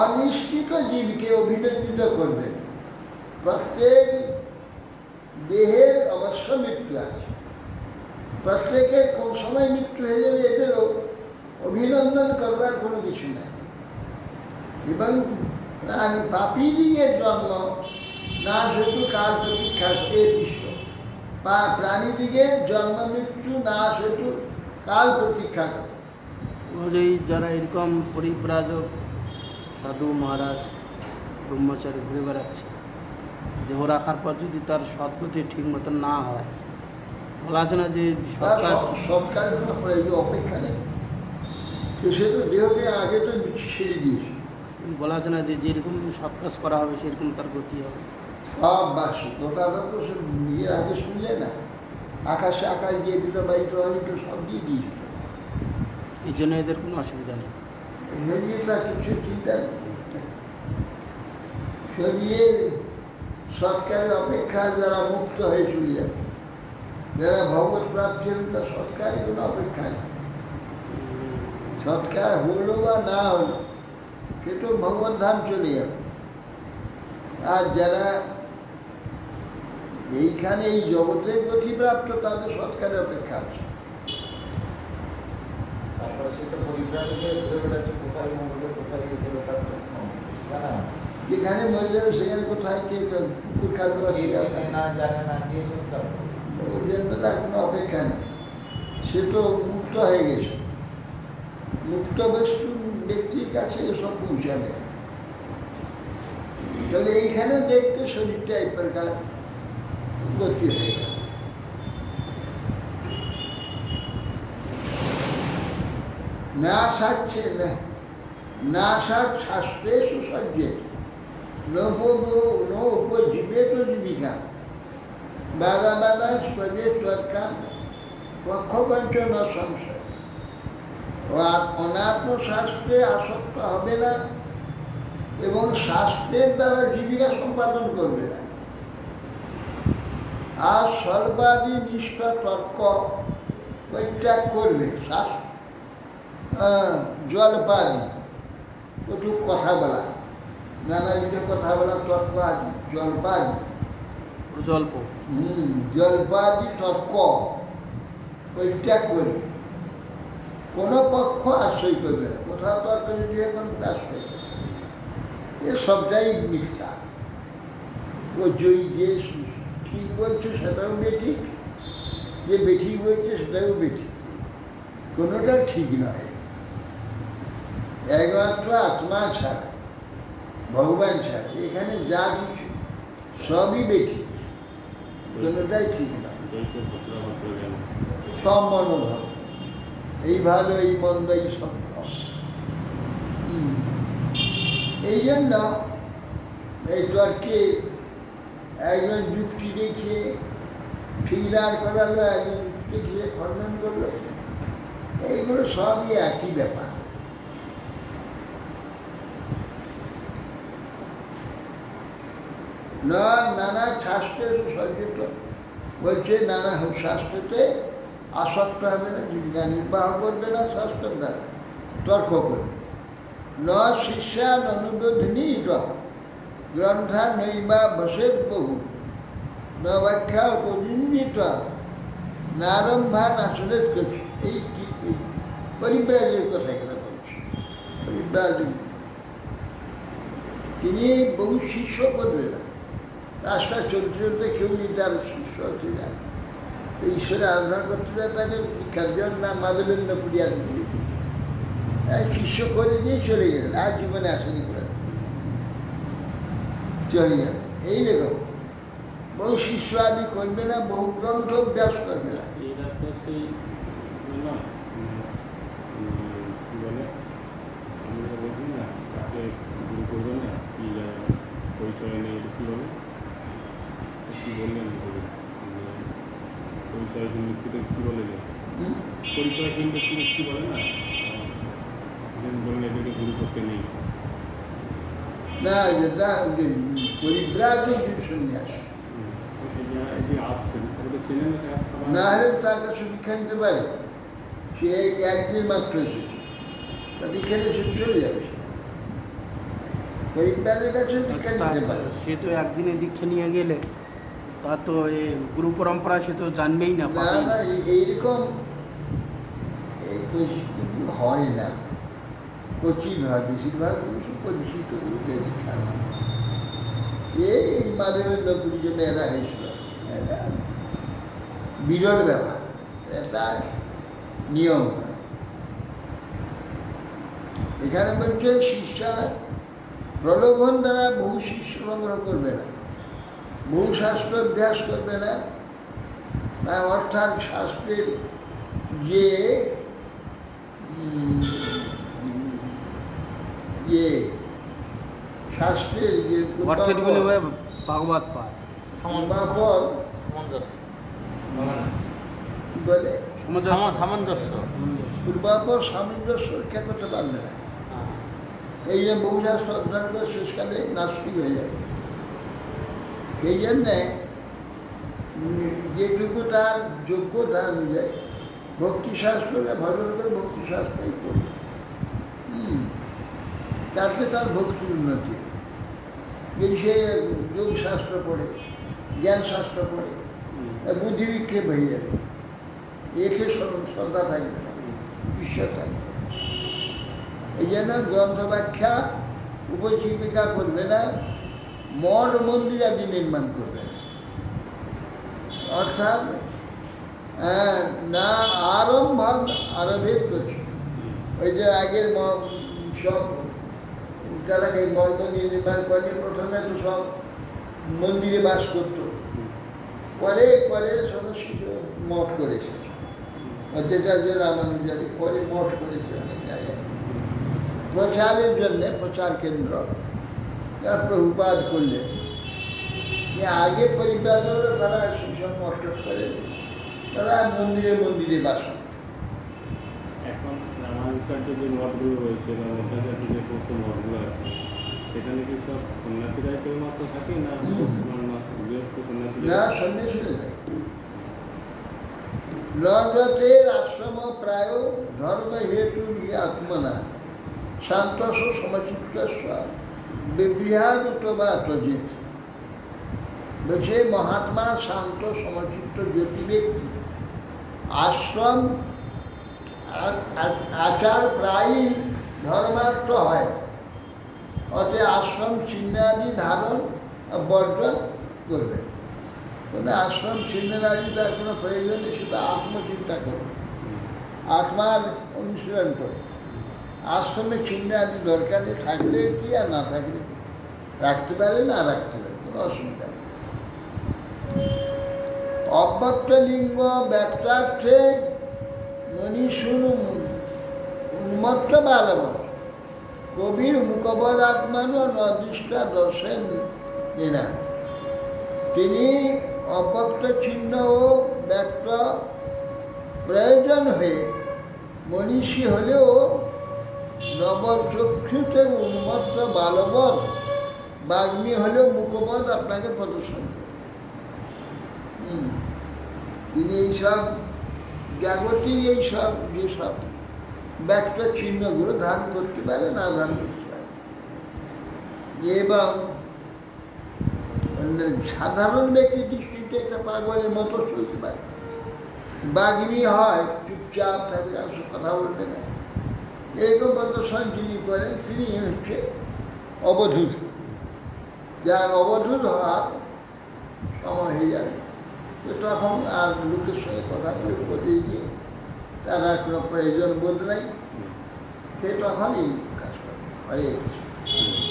অনিশ্চিত জীবকে অভিনন্দিত করবেন। প্রত্যেক দেহের অবশ্য মৃত্যু আছে, প্রত্যেকের কোন সময় মৃত্যু হয়ে যাবে এদেরও অভিনন্দন করবার কোনো কিছু নেই। এবং প্রাণী পাপী দিয়ে জন্ম না সেতু কাল প্রতীক্ষা এ বিশ্ব বা প্রাণীদিগের জন্ম মৃত্যু না সেতু কাল প্রতীক্ষা করে। অনুযায়ী যারা এরকম পরিব্রাজক সাধু মহারাজ ব্রহ্মচারী ঘুরে বেড়াচ্ছে, দেহ রাখার পর যদি তার সদ্গতি ঠিক মতন না হয়, বলা আছে না যে সৎকারের কোনো প্রয়োজন অপেক্ষা নেই, সে তো দেহকে আগে তো ছেড়ে দিয়েছে। বলা আছে না যে যেরকম সৎ কাজ করা হবে সেরকম তার গতি হবে। সব বাসি গোটাটা তো সে নিজের আগে শুনলে না, আকাশে আকাশ দিয়ে দিল, বাড়িতে হয়তো সব দিয়ে দিয়েছিল। এই জন্য এদের কোনো অসুবিধা নেই। শরীরটা কিছু চিন্তা নেই, শরীরের সৎকারের অপেক্ষা যারা মুক্ত হয়ে চলে যাবে, যারা ভগবত প্রাপ্তি হবে, সৎকারের কোনো অপেক্ষা নেই। সৎকার হলো বা না হলো সে তো ভগবত ধাম চলে যাবে। আর যারা এইখানে এই জগতের গতিপ্রাপ্ত তাদের সৎকারের অপেক্ষা আছে। তারপরে সে তো পরিব্রাজকে ঘুরে বেড়াচ্ছে, কোথায় মঙ্গলে কোথায় গিয়ে বেড়াচ্ছে জানা যেখানে মরে যাবে সেখানে কোথায় কে কুকুর খাবে না জানে না গিয়েছে, ওই জন্য তার কোনো অপেক্ষা নেই, সে তো মুক্ত হয়ে গেছে। মুক্ত ব্যক্তির কাছে এসব পৌঁছাবে। তাহলে এইখানে দেখতে শরীরটা এই প্রকার গতি হয়ে গেল। না সাচ্ছে না সাত শাস্ত্রে সুসজ্জে নৌপজীবে তো জীবিকা বাধা বাধা স্তরে তর্কা পক্ষকঞ্চ ন সংশয়। অনাত্ম শাস্ত্রে আসক্ত হবে না এবং শাস্ত্রের দ্বারা জীবিকা সম্পাদন করবে না। আর সর্বাধি নিষ্ঠ তর্ক পরিত্যাগ করবে। জলপাদি কটুক কথা বলা, নানাবিধ কথা বলা, তর্ক আদি জলপাদি জলপাদি তর্ক পরিত্যাগ করবে। কোনো পক্ষ আশ্রয় করবে না, কোথাও তর্ক যদি এখন আশ্রয় করবে, এ সবটাই মিথ্যা। ও যে ঠিক বলছে সেটাও বেঠিক, যে বেঠিক বলছে সেটাও বেঠিক, কোনোটা ঠিক নয়। একমাত্র আত্মা ছাড়া, ভগবান ছাড়া এখানে যা কিছু সবই বেঠিক, কোনোটাই ঠিক নয়। সব মনোভাব, এই ভালো এই মন্দ এই সব। এই জন্য এই তর্কে একজন যুক্তি দেখিয়ে ঠিক দাঁড় করালো, একজন যুক্তি দেখিয়ে খণ্ডন করলো, এইগুলো সবই একই ব্যাপার। না নানা শাস্ত্রে সজ্জিত বলছে, নানা শাস্ত্রতে আসক্ত হবে না, জীবিকা নির্বাহ করবে না, শাস্ত্রের দ্বারা তর্ক করবে। ন শিষ্যান অনুবোধনীত গ্রন্থা নৈবা ভসেদ বহু ন ব্যাখ্যা উপযোজিত নারম্ভা নাচরেত করছি। এই পরিব্রাজের কথা এখানে বলছি। পরিব্রাজ তিনি বহু শিষ্য করবে না, রাস্তা চলতে চলতে কেউ যদি তার শিষ্য হতে যায়, ঈশ্বরে আরাধনা করতে যায়, তাকে শিক্ষার জন্য মাধবেন্দ্র পুরিয়া শিষ্য করে দিয়ে চলে গেলেন, আর জীবনে আসেনি করে চলে গেলেন। এইরকম বহু শিষ্য আদি করবে না, বহু গ্রন্থ অভ্যাস করবে না। এটা তো সেই না কি বলে, আমরা বলছি না তাকে গুরু করবে না, কি পরিচয় নেই, এটা কী বলে, কী বললেন পরিচয়হীন ব্যক্তিদের কী বলে যে পরিচয়হীন ব্যক্তিদের কী বলে না, বললেন এটাকে গুরু করতে নেই। না, যেটা পরিব্রাজ সন্ন্যাস যে আসছেন তাকে চেনে না হলে তার কাছে দীক্ষা নিতে পারে। সে একদিন মাত্র এসেছে, তা দীক্ষা নিয়ে সে চলে যাবে। পরিব্রাজের কাছে দীক্ষা নিতে পারে। সে তো একদিনে দীক্ষা নিয়ে গেলে তা তো এই গুরু পরম্পরা সে তো জানবেই না। না না, এইরকম হয় না, কঠিন হয়। বেশিরভাগ পরিচিত গুরুকে দীক্ষা হয়। এই মাধবেন্দ্র পুরী যে মেয়েরা হয়েছিল, এটা বিরল ব্যাপার, এটা নিয়ম। এখানে বলছে শিষ্যা প্রলোভন দ্বারা বহু শিষ্য সংগ্রহ করবে না, বহু শাস্ত্র অভ্যাস করবে না, অর্থাৎ শাস্ত্রের যে শাস্ত্রের যে অর্থের বিনিময়ে ভাগবত পায়, কি বলে সামঞ্জস্য। পূর্বাপর সামঞ্জস্য রক্ষা করতে পারবে না। এই যে বহু শাস্ত্র অধ্যয়ন করে শেষকালে নাস্তিক হয়ে যাবে। সেই জন্যে যেটুকু তার যোগ্যতা অনুযায়ী ভক্তিশাস্ত্র ভজন করে ভক্তিশাস্ত্রই করবে, তাতে তার ভক্তির উন্নতি। যদি সে যোগশাস্ত্র পড়ে, জ্ঞানশাস্ত্র পড়ে, বুদ্ধি বিক্ষেপ হয়ে যাবে, একে শ্রদ্ধা থাকবে না, ঈশ্বর থাকবে। এই জন্য গ্রন্থ ব্যাখ্যা উপজীবিকা করবে না, মঠ মন্দির আদি নির্মাণ করবে না। অর্থাৎ না আরভেদ করছে। ওই যে আগের সব যারা মঠ মন্দির নির্মাণ করে, প্রথমে তো সব মন্দিরে বাস করত, পরে পরে সমস্ত মঠ করেছে। অত্যাচার্য রামানুজারি পরে মঠ করেছে অনেক জায়গায় প্রচারের জন্যে, প্রচার কেন্দ্র প্রভুপাদ করলেন। আগে পরিব্রাজকরা তারা সেসব মঠ করে, তারা মন্দিরে মন্দিরে বাস করে। এখন রামানুজাচার্য যে মঠগুলো রয়েছে বা মধ্যাচার্য যে সমস্ত মঠগুলো আছে, সেখানে কি সব সন্ন্যাসীরাই কেবলমাত্র থাকে না গৃহস্থ সন্ন্যাসী? না, সন্ন্যাসীরা থাকে। নগতের আশ্রম প্রায় ধর্ম হেতু আত্মনা শান্তস সমচিত্ত বিবৃহাদুত বা তজিত। বলছে মহাত্মা শান্ত সমচিত্ত জ্যোতি ব্যক্তি আশ্রম আচার প্রায়ই ধর্মার্থ হয়, অতএব আশ্রম চিহ্নাদি ধারণ বর্জন করবে। মানে আশ্রম চিহ্নাদি তার কোনো প্রয়োজন নেই, শুধু আত্মচিন্তা করবে, আত্মার অনুশীলন করবে। আশ্রমে চিহ্ন আদি দরকার নেই, থাকলে কি আর না থাকলে রাখতে পারে, না রাখতে পারে, কোনো অসুবিধা নেই। অব্যক্ত লিঙ্গ ব্যক্তার্থে মনীষুর উন্মত্ত বালবৎ কবির মুখবদ আত্মানো নদৃষ্টা দর্শন নিনা। তিনি অব্যক্ত চিহ্ন ও ব্যক্ত প্রয়োজন হয়ে মনীষী হলেও নবচক্ষুতে উন্মত্ত বালবৎ বাগ্মী হলেও মুখবদ আপনাকে প্রদর্শন করে। তিনি এইসব জাগতিক এইসব যেসব ব্যক্ত চিহ্নগুলো ধারণ করতে পারে, না ধারণ করতে পারে। এবং সাধারণ ব্যক্তির দৃষ্টিতে একটা পাগলের মতো চলতে পারে। বাগ্মী হয়, চুপচাপ থাকবে, আর কথা বলবে না, এরকম প্রদর্শন যিনি করেন তিনি হচ্ছে অবধূত। যার অবধূত হওয়ার সময় হয়ে যাবে, তো তখন আর লোকের সঙ্গে কথা বলে উপদেশ দিয়ে তার আর কোনো প্রয়োজন বোধ নাই, সে তখন এই কাজ করে। হরে কৃষ্ণ।